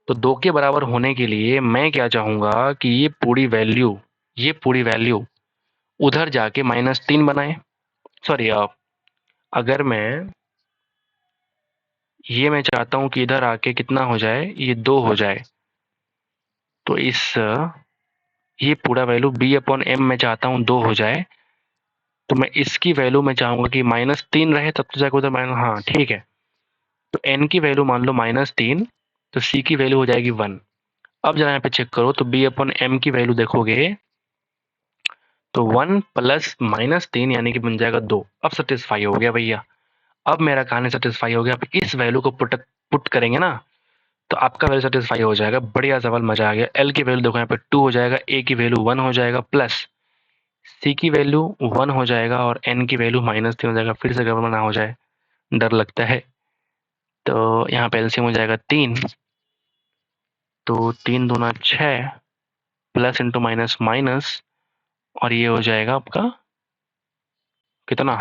तो 2 के बराबर होने के लिए मैं क्या चाहूंगा कि ये पूरी वैल्यू उधर जाके -3 बनाए। सॉरी, अगर मैं चाहता हूँ कि इधर आके कितना हो जाए, ये 2 हो जाए, तो ये पूरा वैल्यू b/m मैं चाहता हूँ 2 हो जाए, तो मैं इसकी वैल्यू मैं चाहूंगा कि -3 रहे, तब तो जाकर उधर हाँ ठीक है। तो n की वैल्यू मान लो -3, तो c की वैल्यू हो जाएगी 1। अब जरा यहाँ पे चेक करो, तो b/m की वैल्यू देखोगे तो 1 प्लस -3 यानी कि बन जाएगा 2। अब सेटिस्फाई हो गया भैया, अब मेरा कहानी सेटिस्फाई हो गया। अब इस वैल्यू को पुट करेंगे ना, तो आपका वैल्यू सेटिस्फाई हो जाएगा। बढ़िया सवाल, मजा आ गया। एल की वैल्यू देखो यहाँ पे 2 हो जाएगा, ए की वैल्यू 1 हो जाएगा, प्लस सी की वैल्यू 1 हो जाएगा और एन की वैल्यू -3 हो जाएगा। फिर से गड़बड़ ना हो जाए, डर लगता है। तो यहाँ पे एलसीएम हो जाएगा 3, तो 3 दूना 6, प्लस इंटू माइनस माइनस, और ये हो जाएगा आपका कितना,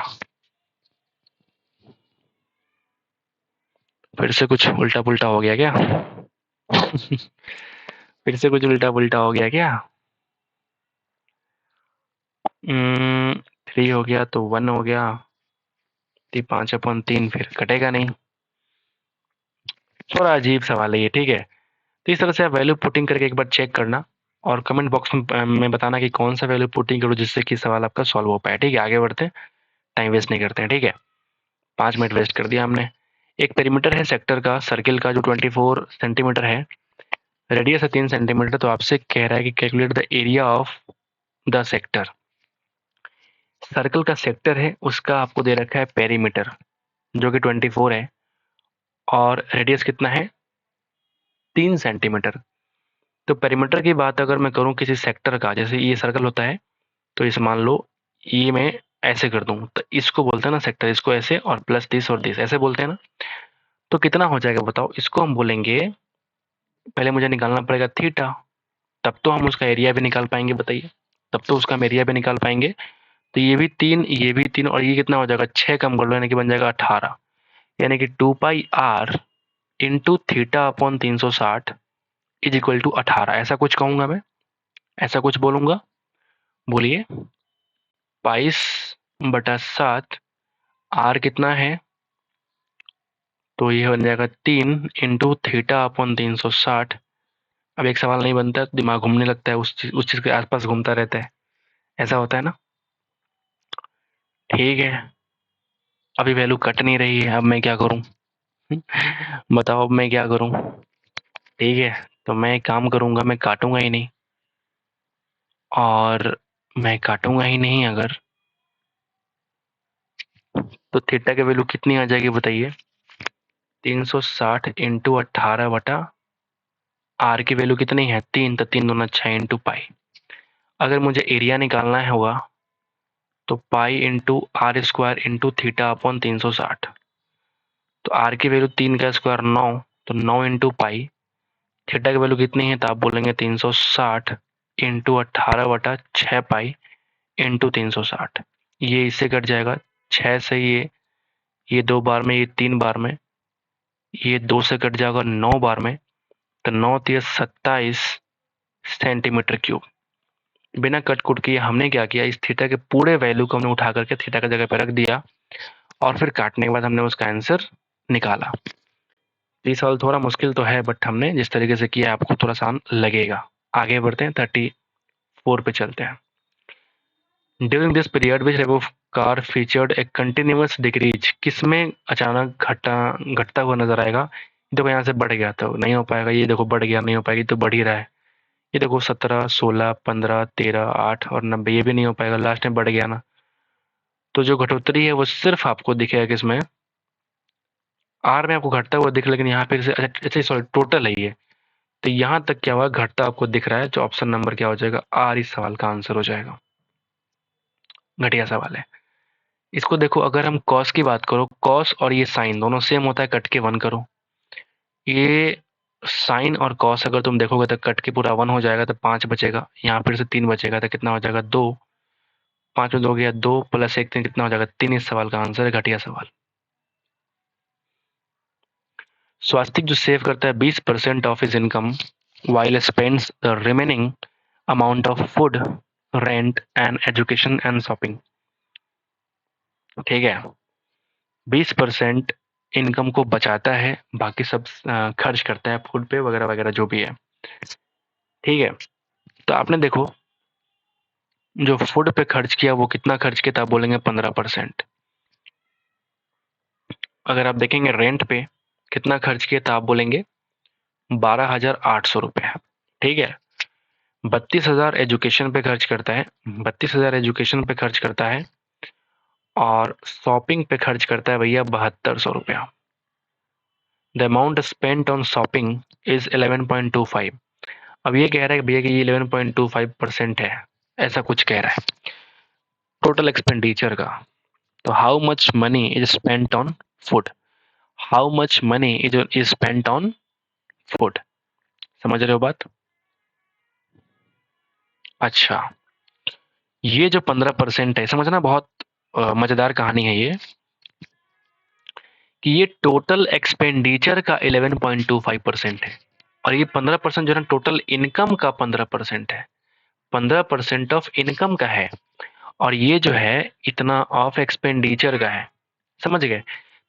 फिर से कुछ उल्टा पुल्टा हो गया क्या? फिर से कुछ उल्टा पुल्टा हो गया क्या? 3 हो गया तो 1 हो गया, 5/3 फिर कटेगा नहीं। थोड़ा अजीब सवाल है ये, ठीक है। तो इस तरह से आप वैल्यू पुटिंग करके एक बार चेक करना और कमेंट बॉक्स में बताना कि कौन सा वैल्यू पुटिंग करो जिससे कि सवाल आपका सॉल्व हो पाए। ठीक है, आगे बढ़ते हैं, टाइम वेस्ट नहीं करते हैं। ठीक है, 5 मिनट वेस्ट कर दिया हमने। एक पेरीमीटर है सेक्टर का, सर्किल का, जो 24 सेंटीमीटर है, रेडियस है 3 सेंटीमीटर। तो आपसे कह रहा है कि calculate the area of the sector. Circle का सेक्टर है, उसका आपको दे रखा है पेरीमीटर, जो कि 24 है, और रेडियस कितना है 3 सेंटीमीटर। तो पेरीमीटर की बात अगर मैं करूं किसी सेक्टर का, जैसे ये सर्कल होता है, तो इसे मान लो ये मैं ऐसे कर दूं, तो इसको बोलते हैं ना सेक्टर, इसको ऐसे, और प्लस 30 और 30 ऐसे बोलते हैं ना। तो कितना हो जाएगा बताओ, इसको हम बोलेंगे, पहले मुझे निकालना पड़ेगा थीटा, तब तो हम उसका एरिया भी निकाल पाएंगे, बताइए, तब तो उसका हम एरिया भी निकाल पाएंगे। तो ये भी 3, ये भी 3, और ये कितना हो जाएगा 6, कम कर लो, यानी कि बन जाएगा 18, यानी कि 2πr into theta upon 360 is equal to 18। ऐसा कुछ कहूंगा मैं, ऐसा कुछ बोलूंगा, बोलिए। 22/7, आर कितना है, तो ये बन जाएगा 3 इंटू थीटा अपॉन 360। अब एक सवाल नहीं बनता है, दिमाग घूमने लगता है, उस चीज के आसपास घूमता रहता है, ऐसा होता है ना। ठीक है, अभी वैल्यू कट नहीं रही है, अब मैं क्या करूं? बताओ अब मैं क्या करूं? ठीक है, तो मैं एक काम करूंगा, मैं काटूंगा ही नहीं, और मैं काटूंगा ही नहीं अगर, तो थीटा की वैल्यू कितनी आ जाएगी बताइए, 360 इंटू 18 आर की वैल्यू कितनी है 3, तो 3 दूना 6 इंटू पाई। अगर मुझे एरिया निकालना है होगा, तो pi into R square into theta upon 360। तो आर की वैल्यू 3 का स्क्वायर 9, तो 9 इंटू पाई। थीटा की वैल्यू कितनी है, तो आप बोलेंगे 360 इंटू 18/6 पाई इंटू 360। ये इससे कट जाएगा, 6 से ये ये 2 बार में, ये 3 बार में, ये 2 से कट जाएगा 9 बार में, तो 9 तिया 27 सेंटीमीटर क्यूब। बिना कट कुट किए हमने क्या किया, इस थीटा के पूरे वैल्यू को हमने उठा करके थीटा की जगह पर रख दिया और फिर काटने के बाद हमने उसका आंसर निकाला। ये सवाल थोड़ा मुश्किल तो है, बट हमने जिस तरीके से किया आपको थोड़ा आसान लगेगा। आगे बढ़ते हैं, 34 पे चलते हैं। During this period which rate of car featured A continuous decrease, किसमें अचानक घटता हुआ नजर आएगा। देखो यहाँ से बढ़ गया तो नहीं हो पाएगा, ये देखो बढ़ गया, नहीं हो पाएगी तो बढ़ ही रहा है। ये देखो 17, 16, 15, 13, 8 और 90, ये भी नहीं हो पाएगा, लास्ट में बढ़ गया ना। तो जो घटोत्तरी है वो सिर्फ आपको दिखेगा किसमें, आर में आपको घटता हुआ दिख, लेकिन यहाँ पे अच्छा सॉरी टोटल है ये, तो यहाँ तक क्या हुआ, घटता आपको दिख रहा है, जो ऑप्शन नंबर क्या हो जाएगा, आर इस सवाल का आंसर हो जाएगा। घटिया सवाल है। इसको देखो, अगर हम कॉस की बात करो, कॉस और ये साइन दोनों सेम होता है, कट के 1 करो। ये साइन और कॉस अगर तुम देखोगे तो कट के पूरा 1 हो जाएगा, तो 5 बचेगा, यहाँ फिर से 3 बचेगा, तो कितना हो जाएगा 2, 5 में 2 गया 2 प्लस 1 कितना हो जाएगा 3। इस सवाल का आंसर है, घटिया सवाल। स्वास्तिक जो सेव करता है 20% of his income while spends the remaining amount of food, rent and education and shopping, ठीक है। 20% इनकम को बचाता है, बाकी सब खर्च करता है फूड पे वगैरह वगैरह जो भी है, ठीक है। तो आपने देखो जो फूड पे खर्च किया वो कितना खर्च किया, आप बोलेंगे 15%। अगर आप देखेंगे रेंट पे कितना खर्च किया, तो आप बोलेंगे 12,800 रुपये, ठीक है। 32,000 एजुकेशन पे खर्च करता है, 32,000 एजुकेशन पे खर्च करता है, और शॉपिंग पे खर्च करता है भैया 7200 रुपया। The amount spent on shopping is 11.25। अब ये कह रहा है भैया कि ये 11.25% है, ऐसा कुछ कह रहा है टोटल एक्सपेंडिचर का। तो how much money is spent on food, how much money is spent on food, समझ रहे हो बात। अच्छा, ये जो 15% है, समझना बहुत मजेदार कहानी है ये, कि ये टोटल एक्सपेंडिचर का 11.25% है, और ये 15% जो है टोटल इनकम का 15% है, 15% ऑफ इनकम का है, और ये जो है इतना ऑफ एक्सपेंडिचर का है, समझ गए।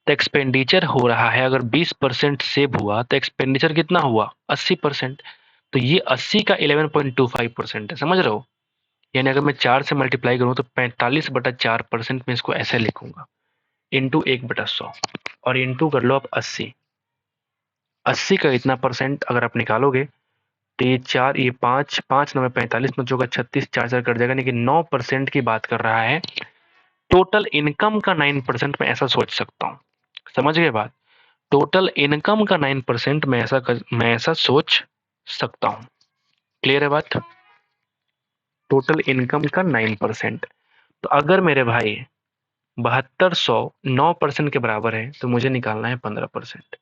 तो एक्सपेंडिचर हो रहा है, अगर 20% सेव हुआ तो एक्सपेंडिचर कितना हुआ 80%, तो ये 80 का 11.25% है, समझ रहे हो। यानी अगर मैं 4 से मल्टीप्लाई करूँ तो 45/4% में इसको ऐसे लिखूंगा, इंटू 1/100, और इंटू कर लो आप 80। 80 का इतना परसेंट अगर आप निकालोगे तो ये 4, ये 5, 5 9 45 में होगा 36, 4 कट जाएगा, लेकिन 9% की बात कर रहा है, टोटल इनकम का 9% में ऐसा सोच सकता हूँ, समझ गए बात। टोटल इनकम का 9% मैं ऐसा सोच सकता हूँ, क्लियर है बात। टोटल इनकम का 9%, तो अगर मेरे भाई 7200 9% के बराबर है, तो मुझे निकालना है 15%।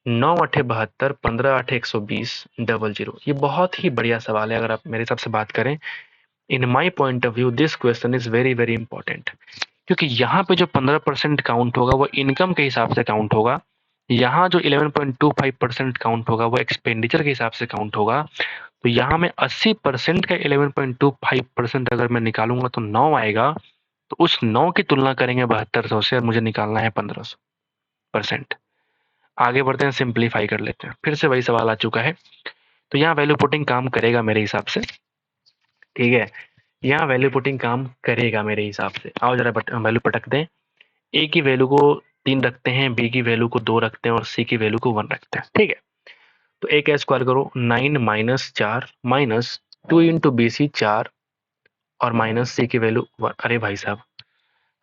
9 8 72, 15 8 120, 00। ये बहुत ही बढ़िया सवाल है, अगर आप मेरे हिसाब से बात करें। In my point of view this question is very very important, क्योंकि यहाँ पे जो 15% काउंट होगा वो इनकम के हिसाब से काउंट होगा, यहाँ जो 11.25% काउंट होगा वो एक्सपेंडिचर के हिसाब से काउंट होगा। तो यहाँ में 80% का 11.25% अगर मैं निकालूंगा तो 9 आएगा, तो उस 9 की तुलना करेंगे 7200 से, और मुझे निकालना है 1500%। आगे बढ़ते हैं, सिंप्लीफाई कर लेते हैं, फिर से वही सवाल आ चुका है। तो यहाँ वैल्यू पुटिंग काम करेगा मेरे हिसाब से, ठीक है। यहाँ वैल्यू पुटिंग काम करेगा मेरे हिसाब से। आओ जरा वैल्यू पटक दें। ए की वैल्यू को 3 रखते हैं, बी की वैल्यू को 2 रखते हैं, और सी की वैल्यू को 1 रखते हैं, ठीक है। तो ए का स्क्वायर करो, 9 - 4 माइनस 2 इंटू बी सी 4, और माइनस सी की वैल्यू 1। अरे भाई साहब,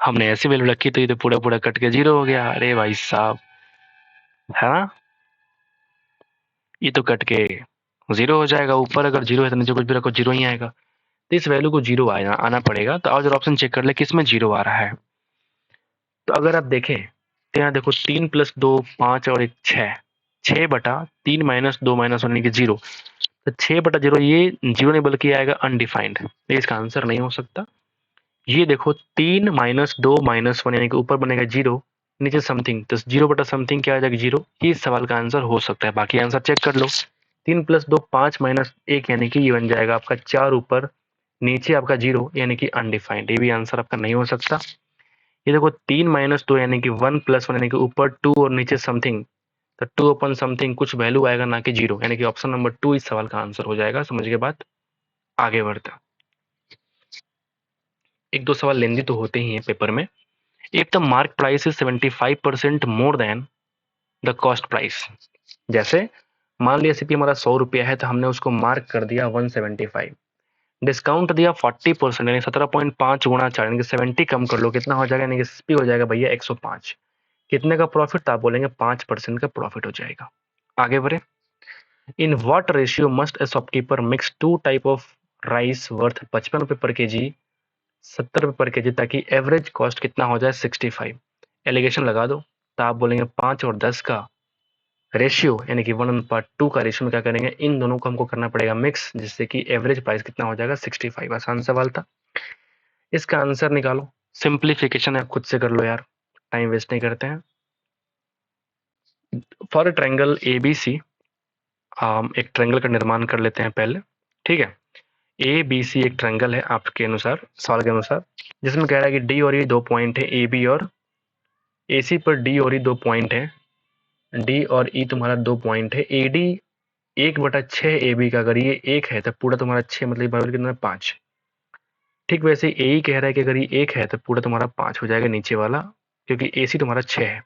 हमने ऐसी वैल्यू रखी तो ये तो पूरा पूरा कट के 0 हो गया। अरे भाई साहब, है ना, ये तो कट के 0 हो जाएगा। ऊपर अगर 0 है तो नीचे कुछ भी रखो 0 ही आएगा, तो इस वैल्यू को 0 आना पड़ेगा। तो और ऑप्शन चेक कर ले किसमें 0 आ रहा है। तो अगर आप देखें तो यहाँ देखो 3 + 2 5 और 1 6, 6/3 - 2 - 1 यानी कि 0। तो 6/0 ये 0 नहीं बल्कि आएगा अनडिफाइंड, तो इसका आंसर नहीं हो सकता। ये देखो 3 - 2 - 1 यानी कि ऊपर बनेगा 0, नीचे समथिंग, तो 0 बटा समथिंग क्या आ जाएगा 0। ये इस सवाल का आंसर हो सकता है, बाकी आंसर चेक कर लो। 3 + 2 5 - 1 यानी कि ये बन जाएगा आपका 4 ऊपर, नीचे आपका 0 यानी कि अनडिफाइंड। ये भी आंसर आपका नहीं हो सकता। ये देखो 3 - 2 यानी कि 1 + 1 यानी कि ऊपर 2 और नीचे समथिंग, तो 2 अपन समथिंग कुछ वैल्यू आएगा ना कि 0, यानी कि ऑप्शन नंबर 2 इस सवाल का आंसर हो जाएगा। समझ के बात, आगे बढ़ते हैं। एक दो सवाल लेंदी तो होते ही हैं पेपर में। If the mark price is 75% more than the cost price, जैसे मान लिया सीपी हमारा 100 रुपया है तो हमने उसको मार्क कर दिया 175, डिस्काउंट दिया 40% यानी 17.5 गुणा 4 यानी कि 70 कम कर लो, कितना हो जाएगा, यानी कि सीपी हो जाएगा भैया 105। कितने का प्रॉफिट, तो आप बोलेंगे 5% का प्रॉफिट हो जाएगा। आगे बढ़े। In what ratio must A shopkeeper mix 2 type of rice worth 55 रुपए पर केजी 70 रुपए पर केजी, ताकि एवरेज कॉस्ट कितना हो जाए 65। एलिगेशन लगा दो, तो आप बोलेंगे 5 और 10 का रेशियो यानी कि 1/2 का रेशियो में क्या करेंगे, इन दोनों को हमको करना पड़ेगा मिक्स, जिससे कि एवरेज प्राइस कितना हो जाएगा 65। आसान सवाल था, इसका आंसर निकालो। सिंप्लीफिकेशन आप खुद से कर लो यार, टाइम वेस्ट नहीं करते हैं। फॉर ट्रायंगल ABC हम एक ट्रायंगल का निर्माण कर लेते हैं पहले, ठीक है। ABC एक ट्रायंगल है आपके अनुसार, सवाल के अनुसार, जिसमें कह रहा है कि डी और ई 2 पॉइंट है, AB और AC पर डी और ई 2 पॉइंट है, डी और ई तुम्हारा 2 पॉइंट है, AD 1/6 AB का, अगर ये 1 है तो पूरा तुम्हारा 6, मतलब बराबर कितना 5। ठीक वैसे AE कह रहा है कि अगर ये 1 है तो पूरा तुम्हारा 5 हो जाएगा नीचे वाला, क्योंकि AC तुम्हारा 6 है।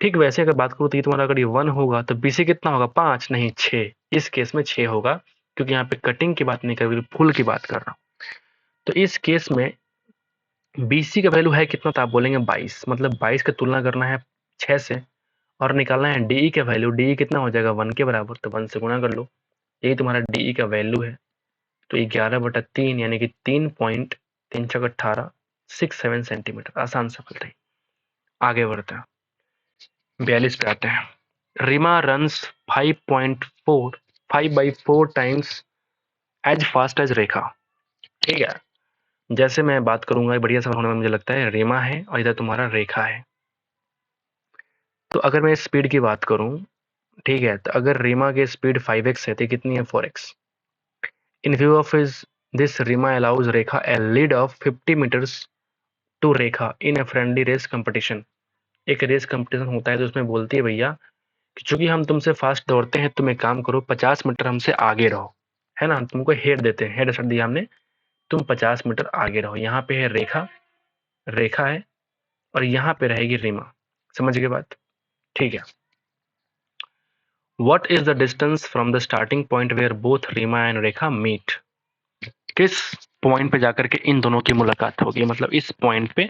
ठीक वैसे अगर बात करूँ तो ये तुम्हारा अगर ये 1 होगा तो BC कितना होगा 5 नहीं 6, इस केस में 6 होगा, क्योंकि यहाँ पे कटिंग की बात नहीं कर रही, फुल की बात कर रहा हूँ। तो इस केस में BC का वैल्यू है कितना, तो आप बोलेंगे 22, मतलब 22 का तुलना करना है 6 से और निकालना है DE का वैल्यू। DE कितना हो जाएगा 1 के बराबर, तो 1 से गुणा कर लो, यही तुम्हारा DE का वैल्यू है। तो 11/3 यानी कि 3.3 67 सेंटीमीटर। आसान सफल थी। आगे बढ़ते हैं, 42 पे आते हैं। Reema runs 5.4 5/4 times as fast as Rekha. ठीक है, जैसे मैं बात करूंगा बढ़िया सवाल होने में मुझे लगता है, रीमा है और इधर तुम्हारा रेखा है। तो अगर मैं स्पीड की बात करूं, ठीक है, तो अगर रीमा की स्पीड 5x है तो कितनी है 4x। In view of is this Reema allows Rekha a lead of 50 metres to Rekha in a friendly race competition. एक रेस कंपटीशन होता है तो उसमें बोलती है भैया कि चूंकि हम तुमसे फास्ट दौड़ते हैं, तुम एक काम करो 50 मीटर हमसे आगे रहो, है ना, हम तुमको हेड देते हैं, हेड स्टार्ट दिया हमने, तुम 50 मीटर आगे रहो। यहाँ पे है रेखा, रेखा है, और यहाँ पे रहेगी रीमा। समझ गए बात, ठीक है। What is the distance from the starting point where both Reema and Rekha meet. किस पॉइंट पे जाकर के इन दोनों की मुलाकात होगी, मतलब इस पॉइंट पे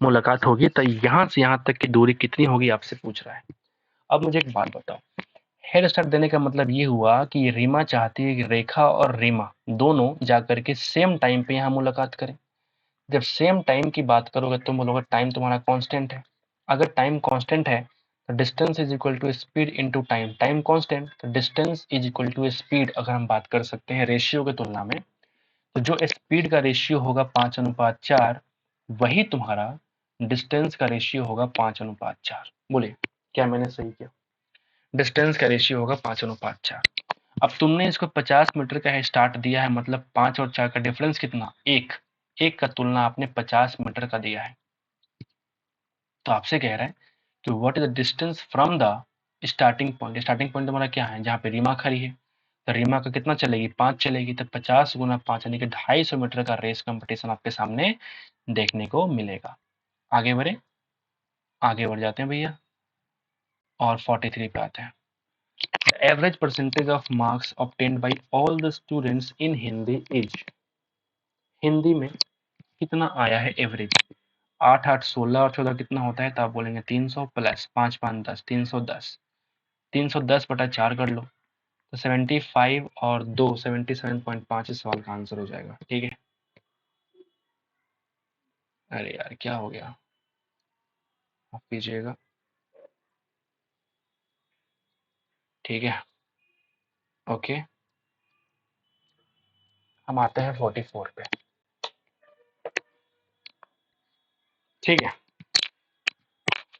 मुलाकात होगी, तो यहाँ से यहाँ तक की दूरी कितनी होगी आपसे पूछ रहा है। अब मुझे एक बात बताओ, हेड स्टार्ट देने का मतलब ये हुआ कि रीमा चाहती है कि रेखा और रीमा दोनों जाकर के सेम टाइम पे यहाँ मुलाकात करें। जब सेम टाइम की बात करोगे तुम बोलोगे टाइम तुम्हारा कांस्टेंट है। अगर टाइम कांस्टेंट है तो distance is equal to speed into time, time constant तो distance is equal to speed. अगर हम बात कर सकते हैं रेशियो की तुलना में, तो जो स्पीड का रेशियो होगा 5:4, वही तुम्हारा डिस्टेंस का रेशियो होगा 5:4। बोले क्या मैंने सही किया, डिस्टेंस का रेशियो होगा 5:4। अब तुमने इसको 50 मीटर का स्टार्ट दिया है, मतलब 5 और 4 का डिफरेंस कितना, एक, एक का तुलना आपने 50 मीटर का दिया है। तो आपसे कह रहा है कि what is the distance from the starting point. Starting point तुम्हारा क्या है, जहाँ पे रीमा खड़ी है, तो रीमा का कितना चलेगी 5 चलेगी, तो 50 गुना 5 यानी कि 250 मीटर का रेस कंपटीशन आपके सामने देखने को मिलेगा। आगे बढ़े, आगे बढ़ जाते हैं भैया, और 43 पे आते हैं। Average percentage of marks obtained by all the students in Hindi is. Hindi में कितना आया है एवरेज, 8 8 16 और 14 कितना होता है, तो आप बोलेंगे 300 प्लस 5 5 10, 310, 310/4 कर लो, तो 75 और 2 77.5 इस सवाल का आंसर हो जाएगा। ठीक है, अरे यार क्या हो गया, आप कीजिएगा, ठीक है, ओके। हम आते हैं 44 पे, ठीक है।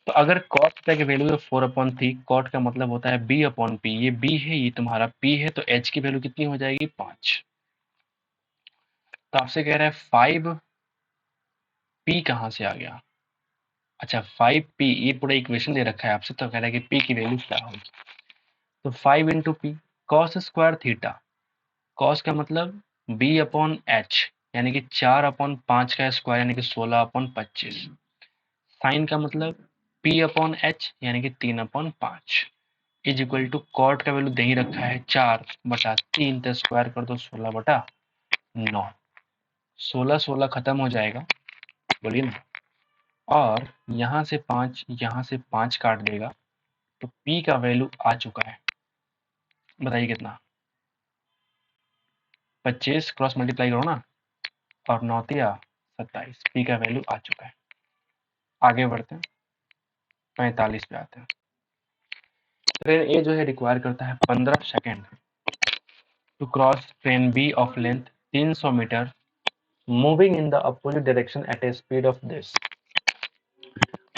तो अगर cos थीटा की वैल्यू है 4/3, cot का मतलब होता है b/p, ये b है, ये तुम्हारा p है, तो h की वैल्यू कितनी हो जाएगी 5। तो आपसे कह रहा है 5p कहाँ से आ गया? अच्छा 5p, ये पूरा इक्वेशन दे रखा है आपसे, तो कह रहा है कि p की वैल्यू क्या होगी। तो 5 into P, cos square theta, cos का मतलब b/h यानी कि 4/5 का स्क्वायर यानी कि 16/25। साइन का मतलब p/h यानी कि 3/5 इज इक्वल टू कॉट का वैल्यू दे ही रखा है 4/3, तो स्क्वायर कर दो 16/9। 16 खत्म हो जाएगा, बोलिए ना, और यहाँ से 5 काट देगा, तो p का वैल्यू आ चुका है, बताइए कितना? 25 क्रॉस मल्टीप्लाई करो ना, और 9 तिया 27, पी का वैल्यू आ चुका है। आगे बढ़ते हैं, 45 पे आते हैं। ट्रेन ए जो है रिक्वायर करता है 15 second to cross train B of length 300 metre moving in the opposite direction at a speed of this.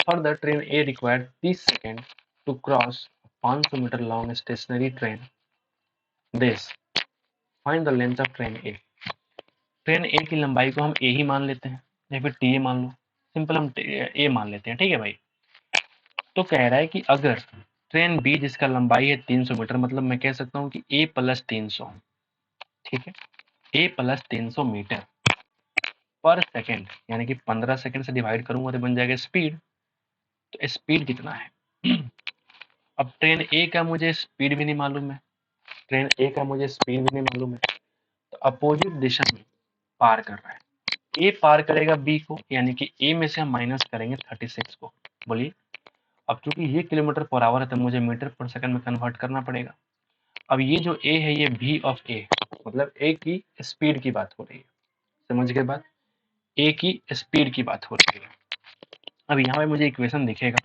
Further train A required 30 second to cross 500 metre long stationary train this. Find the length of train A. Train A की लंबाई को हम ए ही मान लेते हैं, या फिर टी ए मान लो, सिंपल हम ए मान लेते हैं, ठीक है भाई। तो कह रहा है कि अगर ट्रेन बी जिसका लंबाई है 300 मीटर, मतलब मैं कह सकता हूँ कि ए प्लस 300, ठीक है, ए प्लस 300 मीटर पर सेकेंड, यानी कि 15 सेकेंड से डिवाइड करूंगा तो बन जाएगा स्पीड। तो स्पीड कितना है? अब ट्रेन ए का मुझे स्पीड भी नहीं मालूम है, ट्रेन ए का मुझे स्पीड भी नहीं मालूम है, तो अपोजिट दिशा में पार कर रहा है, ए पार करेगा बी को, यानी कि ए में से हम माइनस करेंगे 36 को, बोलिए। अब चूंकि ये किलोमीटर पर आवर है, तो मुझे मीटर पर सेकंड में कन्वर्ट करना पड़ेगा। अब ये जो ए है, ये v ऑफ ए, मतलब ए की स्पीड की बात हो रही है, समझ गए बात? ए की स्पीड की बात हो रही है। अब यहाँ पे मुझे इक्वेशन दिखेगा,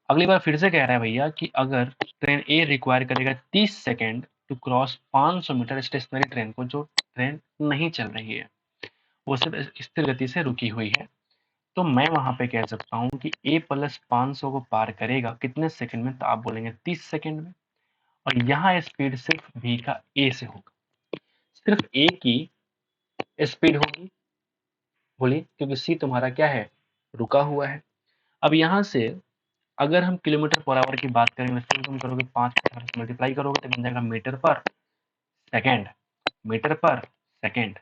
अगली बार फिर से कह रहा है भैया कि अगर ट्रेन ए रिक्वायर करेगा 30 second to cross 500 metre stationary train को, जो ट्रेन नहीं चल रही है, वो सिर्फ स्थिर गति से रुकी हुई है, तो मैं वहां पे कह सकता हूँ कि ए प्लस 500 को पार करेगा कितने सेकंड में? तो आप बोलेंगे 30 सेकंड में। और यहाँ स्पीड सिर्फ v का ए से होगा, सिर्फ ए की स्पीड होगी, बोलिए, क्योंकि सी तुम्हारा क्या है? रुका हुआ है। अब यहाँ से अगर हम किलोमीटर पर आवर की बात करेंगे, तो तुम करोगे 5 से मल्टीप्लाई करोगे तो बन जाएगा मीटर पर सेकेंड, मीटर पर सेकेंड।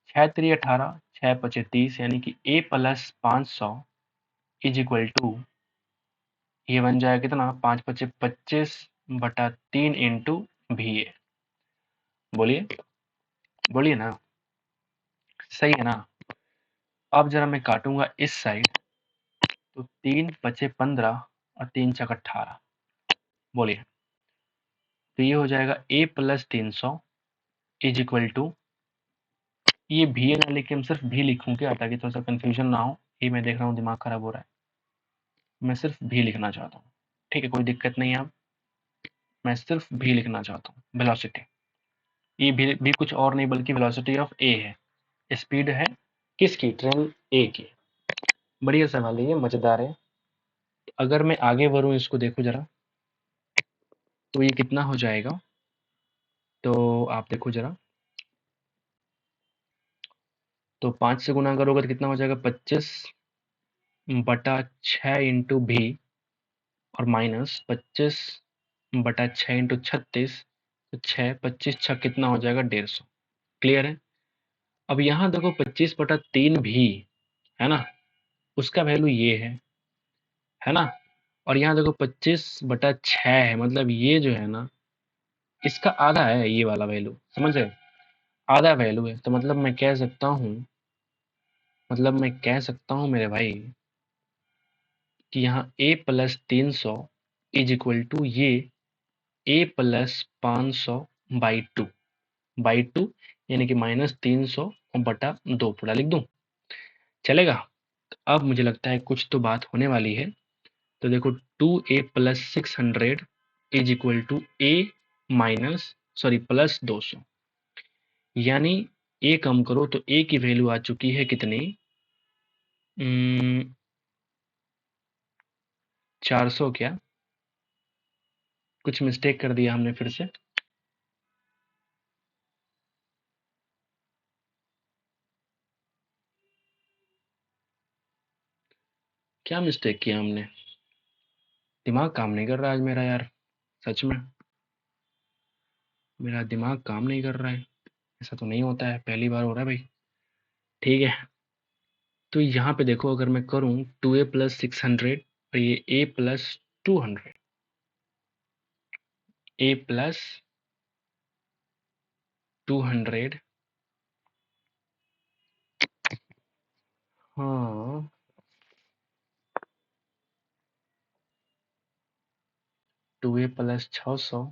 6×3 = 18, 6×5 = 30, यानी कि ए प्लस 500 इज इक्वल टू, ये बन जाएगा कितना? 5×5 = 25/3 इंटू वी ए। बोलिए, बोलिए ना, सही है ना? अब जरा मैं काटूंगा इस साइड, तो 3×5 = 15 और 3×4 = 18, बोलिए। तो ये हो जाएगा a plus 300 is equal to, ये भी है ना, लेकिन हम सिर्फ भी लिखूं क्या, ताकि थोड़ा सा कंफ्यूजन ना हो। ये मैं देख रहा हूँ दिमाग खराब हो रहा है, मैं सिर्फ भी लिखना चाहता हूँ, ठीक है, कोई दिक्कत नहीं है। अब मैं सिर्फ भी लिखना चाहता हूँ, वेलोसिटी, ये भी कुछ और नहीं बल्कि वेलोसिटी ऑफ ए है, स्पीड है किसकी? ट्रेन ए की। बढ़िया सवाल है ये, मजेदार है। अगर मैं आगे बढ़ूं, इसको देखो जरा, तो ये कितना हो जाएगा? तो आप देखो जरा, तो 5 से गुना करोगे तो कितना हो जाएगा? 25/6 इंटू भी, और माइनस 25/6 इंटू 36, तो 6, 25×6 कितना हो जाएगा? 150। क्लियर है? अब यहाँ देखो 25/3 भी है ना, उसका वैल्यू ये है ना, और यहाँ देखो 25/6 है, मतलब ये जो है ना, इसका आधा है ये वाला वैल्यू, समझ रहे? आधा वैल्यू है, तो मतलब मैं कह सकता हूँ, मेरे भाई, कि यहाँ a plus 300 is equal to ये a प्लस 500/2, यानी कि -300/2 पूरा लिख दूं, चलेगा? तो अब मुझे लगता है कुछ तो बात होने वाली है। तो देखो 2a plus 600 is equal to a minus, sorry, plus 200, यानी a कम करो तो a की वैल्यू आ चुकी है कितनी? 400 क्या, कुछ मिस्टेक कर दिया हमने फिर से। क्या मिस्टेक किया हमने? दिमाग काम नहीं कर रहा आज मेरा यार, सच में मेरा दिमाग काम नहीं कर रहा है। ऐसा तो नहीं होता है, पहली बार हो रहा है भाई। ठीक है, तो यहाँ पे देखो, अगर मैं करूँ 2a प्लस 600 और ये a प्लस 200, a प्लस 200, हाँ 2a प्लस 600,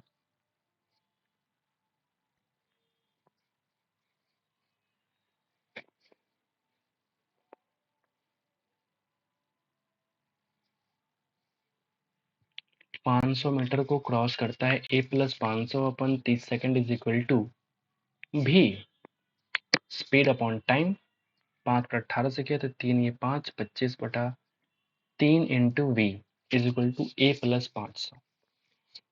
पाँच सौ मीटर को क्रॉस करता है a plus 500 upon 30 second is equal to v speed upon time. 5 पर 18 से किया तो 3 ये 5, 25/3 into v is equal to a plus 500।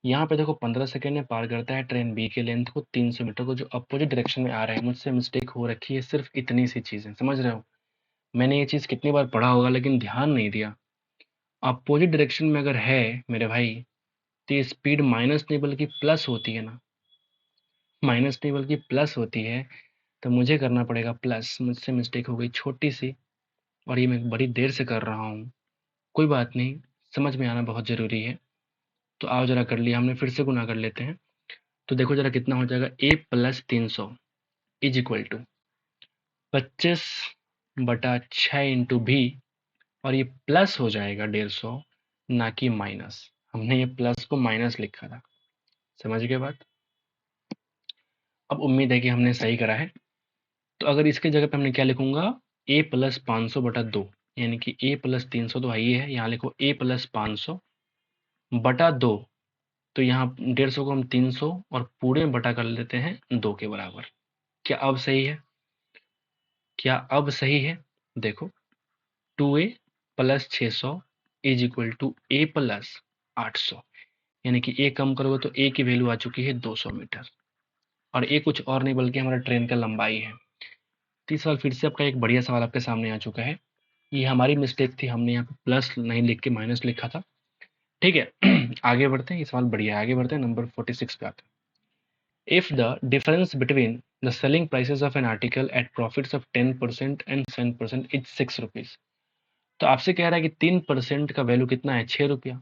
यहाँ पे देखो 15 सेकेंड में पार करता है ट्रेन बी के लेंथ को 300 मीटर को, जो अपोजिट डायरेक्शन में आ रहे हैं। मुझसे मिस्टेक हो रखी है, सिर्फ इतनी सी चीजें, समझ रहे हो? मैंने ये चीज कितनी बार पढ़ा होगा लेकिन ध्यान नहीं दिया। अपोजिट डायरेक्शन में अगर है मेरे भाई, तो ये स्पीड माइनस नहीं बल्कि प्लस होती है ना, माइनस नहीं बल्कि प्लस होती है। तो मुझे करना पड़ेगा प्लस, मुझसे मिस्टेक हो गई छोटी सी, और ये मैं बड़ी देर से कर रहा हूँ। कोई बात नहीं, समझ में आना बहुत ज़रूरी है। तो आओ जरा कर लिया हमने, फिर से गुना कर लेते हैं। तो देखो जरा कितना हो जाएगा, a plus 300 is equal to 25/6 into v, और ये प्लस हो जाएगा 150, ना कि माइनस। हमने ये प्लस को माइनस लिखा था, समझ गए बात? अब उम्मीद है कि हमने सही करा है। तो अगर इसके जगह पे हमने क्या लिखूंगा, a प्लस 500/2, यानी कि a प्लस 300 तो है ही है, यहाँ लिखो a प्लस 500/2। तो यहाँ 150 को हम 300 और पूरे में बटा कर लेते हैं 2 के बराबर। क्या अब सही है? क्या अब सही है? देखो 2a plus 600 is equal to a plus 800, यानी कि a कम करोगे तो a की वैल्यू आ चुकी है 200 मीटर, और a कुछ और नहीं बल्कि हमारा ट्रेन का लंबाई है। तीस सवाल फिर से आपका एक बढ़िया सवाल आपके सामने आ चुका है। ये हमारी मिस्टेक थी, हमने यहाँ पे प्लस नहीं लिख के माइनस लिखा था। ठीक है आगे बढ़ते हैं, ये सवाल बढ़िया है, आगे बढ़ते हैं, नंबर 46 पे आते हैं। If the difference between the selling prices of an article at profits of 10% and 7% is 6 rupees, तो आपसे कह रहा है कि 3% का वैल्यू कितना है, 6 रुपया।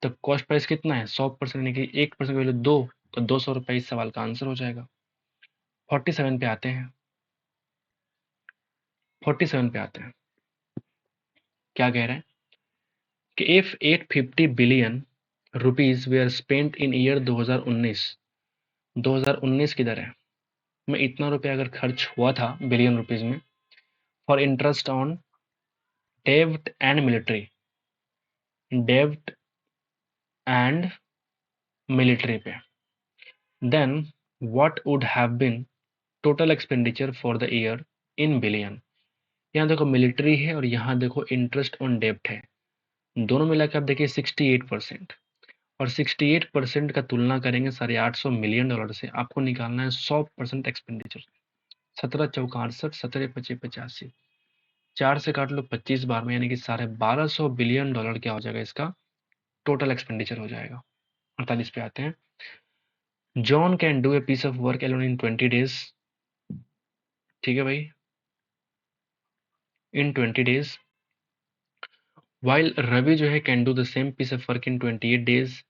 तो कॉस्ट प्राइस कितना है, 100%, यानी कि 1% वैल्यू 2, तो 200 रुपये इस सवाल का आंसर हो जाएगा। 47 पे आते हैं, 47 पे आते हैं। क्या कह रहे हैं कि if 850 billion rupees were spent in year 2019, 2019 किधर है, में इतना रुपया अगर खर्च हुआ था बिलियन रुपीज में, फॉर इंटरेस्ट ऑन डेब्ट एंड मिलिट्री, डेब्ट एंड मिलिट्री पे, then what would have been total expenditure for the year in billion. यहाँ देखो मिलिट्री है और यहाँ देखो इंटरेस्ट ऑन डेब्ट है, दोनों मिलाकर आप देखिए 68%, और 68% का तुलना करेंगे 850 मिलियन डॉलर से। आपको निकालना है 100% एक्सपेंडिचर। 17 चौका 68, 17 पचे 85, 4 से काट लो 25 बार में, यानी कि 1250 बिलियन डॉलर क्या हो जाएगा, इसका टोटल एक्सपेंडिचर हो जाएगा। 48 पे आते हैं। John can do a piece of work alone in 20 days, ठीक है भाई, इन 20 डेज, वाइल रवि जो है can do the same piece of work in 28 days.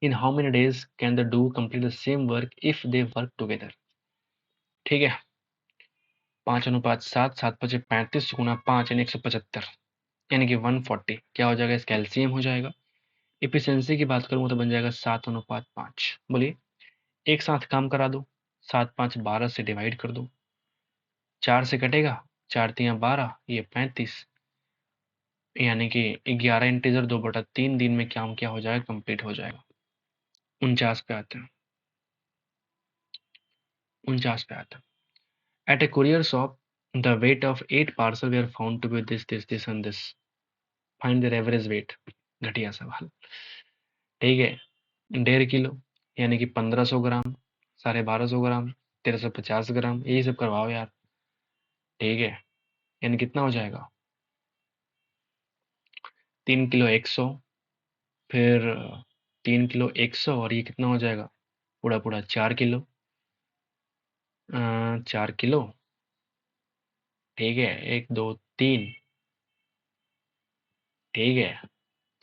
In how many days can they do complete the same work if they work together. ठीक है, 5:7, 7×5 = 35 गुना 5 यानी 175, यानी कि 140 क्या हो जाएगा, इसका एलसीएम हो जाएगा। इफिशियंसी की बात करूँ तो बन जाएगा 7:5। बोलिए, एक साथ काम करा दो, 7×5 = 12 से डिवाइड कर दो, 4 से कटेगा, 4×3 = 12, ये 35, यानी कि 11 इंटीजर 2/3 दिन में काम क्या हो जाएगा, कंप्लीट हो जाएगा। 49 पे आते हैं, 49 पे आते हैं। At a courier shop the weight of 8 parcel were found to be this this this and this, find their average weight. घटिया सवाल। ठीक है, 1.5 किलो यानी कि 1500 ग्राम, 1250 ग्राम, 1350 ग्राम, यही सब करवाओ यार। ठीक है, यानी कितना हो जाएगा? 3 किलो 100, फिर 3 किलो 100 और ये कितना हो जाएगा? पूरा पूरा 4 किलो, 4 किलो। ठीक है, 1 2 3, ठीक है,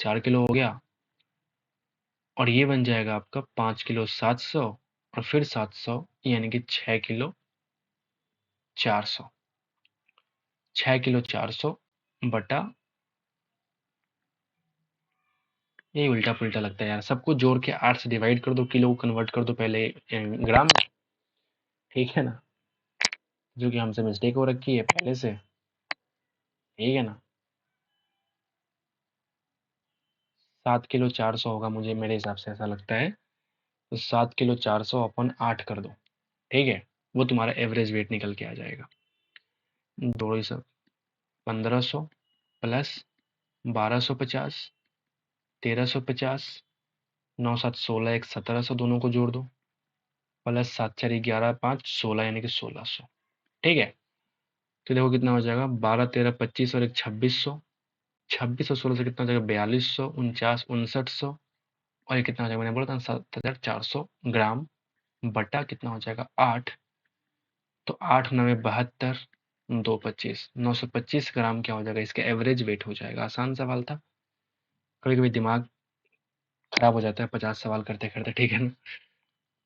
4 किलो हो गया। और ये बन जाएगा आपका 5 किलो 700 और फिर 700 यानी कि 6 किलो 400। 6 किलो 400 बटा, ये उल्टा पुल्टा लगता है यार, सबको जोड़ के 8 से डिवाइड कर दो, किलो को कन्वर्ट कर दो पहले ग्राम में। ठीक है ना, जो कि हमसे मिस्टेक हो रखी है पहले से। ठीक है ना, 7 किलो 400 होगा, मुझे मेरे हिसाब से ऐसा लगता है। तो 7 किलो 400 अपन 8 कर दो। ठीक है, वो तुम्हारा एवरेज वेट निकल के आ जाएगा। दो ही सब, 1500 प्लस 1250, 1350, 9 7 16, एक 1700, दोनों को जोड़ दो, प्लस 7 4 11 5 16 यानी कि 1600। ठीक है, तो देखो कितना हो जाएगा, 12 13 25 और एक 2600, 2600 16 से कितना हो जाएगा, 4200 49 5900 और ये कितना हो जाएगा, मैंने बोला था 7400 ग्राम बटा कितना हो जाएगा 8। तो 8 9 72, 2 25, 925 ग्राम क्या हो जाएगा, इसका एवरेज वेट हो जाएगा। आसान सवाल था, कभी कभी दिमाग खराब हो जाता है 50 सवाल करते करते। ठीक है ना,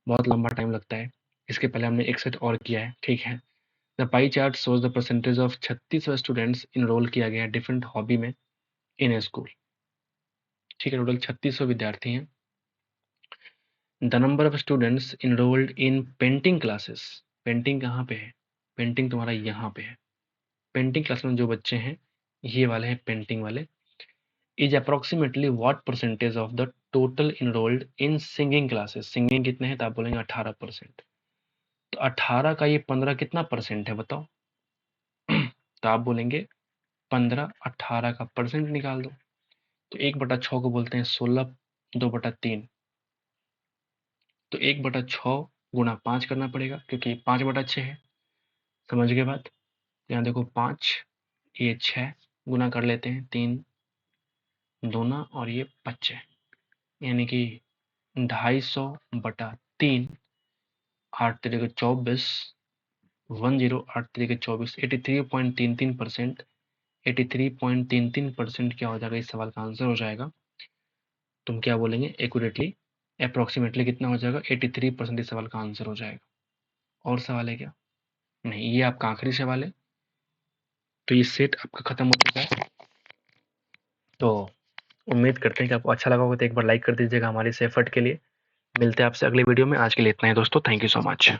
बहुत लंबा टाइम लगता है। इसके पहले हमने एक सेट और किया है। ठीक है, the pie chart shows the percentage of 36 students enrol किया गया है डिफरेंट हॉबी में इन ए स्कूल। ठीक है, टोटल 3600 विद्यार्थी हैं। The number of students enrolled in painting classes, painting कहाँ पे है, पेंटिंग तुम्हारा यहाँ पे है। पेंटिंग क्लास में जो बच्चे हैं ये वाले हैं पेंटिंग वाले, is approximately what percentage of the total enrolled in singing classes. Singing कितने हैं, तो आप बोलेंगे 18%। तो 18 का ये 15 कितना परसेंट है बताओ। तो आप बोलेंगे 15, 18 का परसेंट निकाल दो। तो 1/6 को बोलते हैं 16, 2/3। तो 1/6 गुणा 5 करना पड़ेगा क्योंकि 5/6 है। समझ गए बात? यहाँ देखो 5, ये 6 गुना कर लेते हैं, 3 दूना और ये 25, यानी कि 250/3, 8 3 24, 10 8 3 24, 83.33%। 83.33% क्या हो जाएगा, इस सवाल का आंसर हो जाएगा। तुम क्या बोलेंगे, एक्यूरेटली अप्रोक्सीमेटली कितना हो जाएगा, 83% इस सवाल का आंसर हो जाएगा। और सवाल है क्या? नहीं, ये आपका आखिरी सवाल है। तो ये सेट आपका खत्म हो चुका है। तो उम्मीद करते हैं कि आपको अच्छा लगा होगा, तो एक बार लाइक कर दीजिएगा हमारे इस एफर्ट के लिए। मिलते हैं आपसे अगले वीडियो में। आज के लिए इतना ही दोस्तों, थैंक यू सो मच।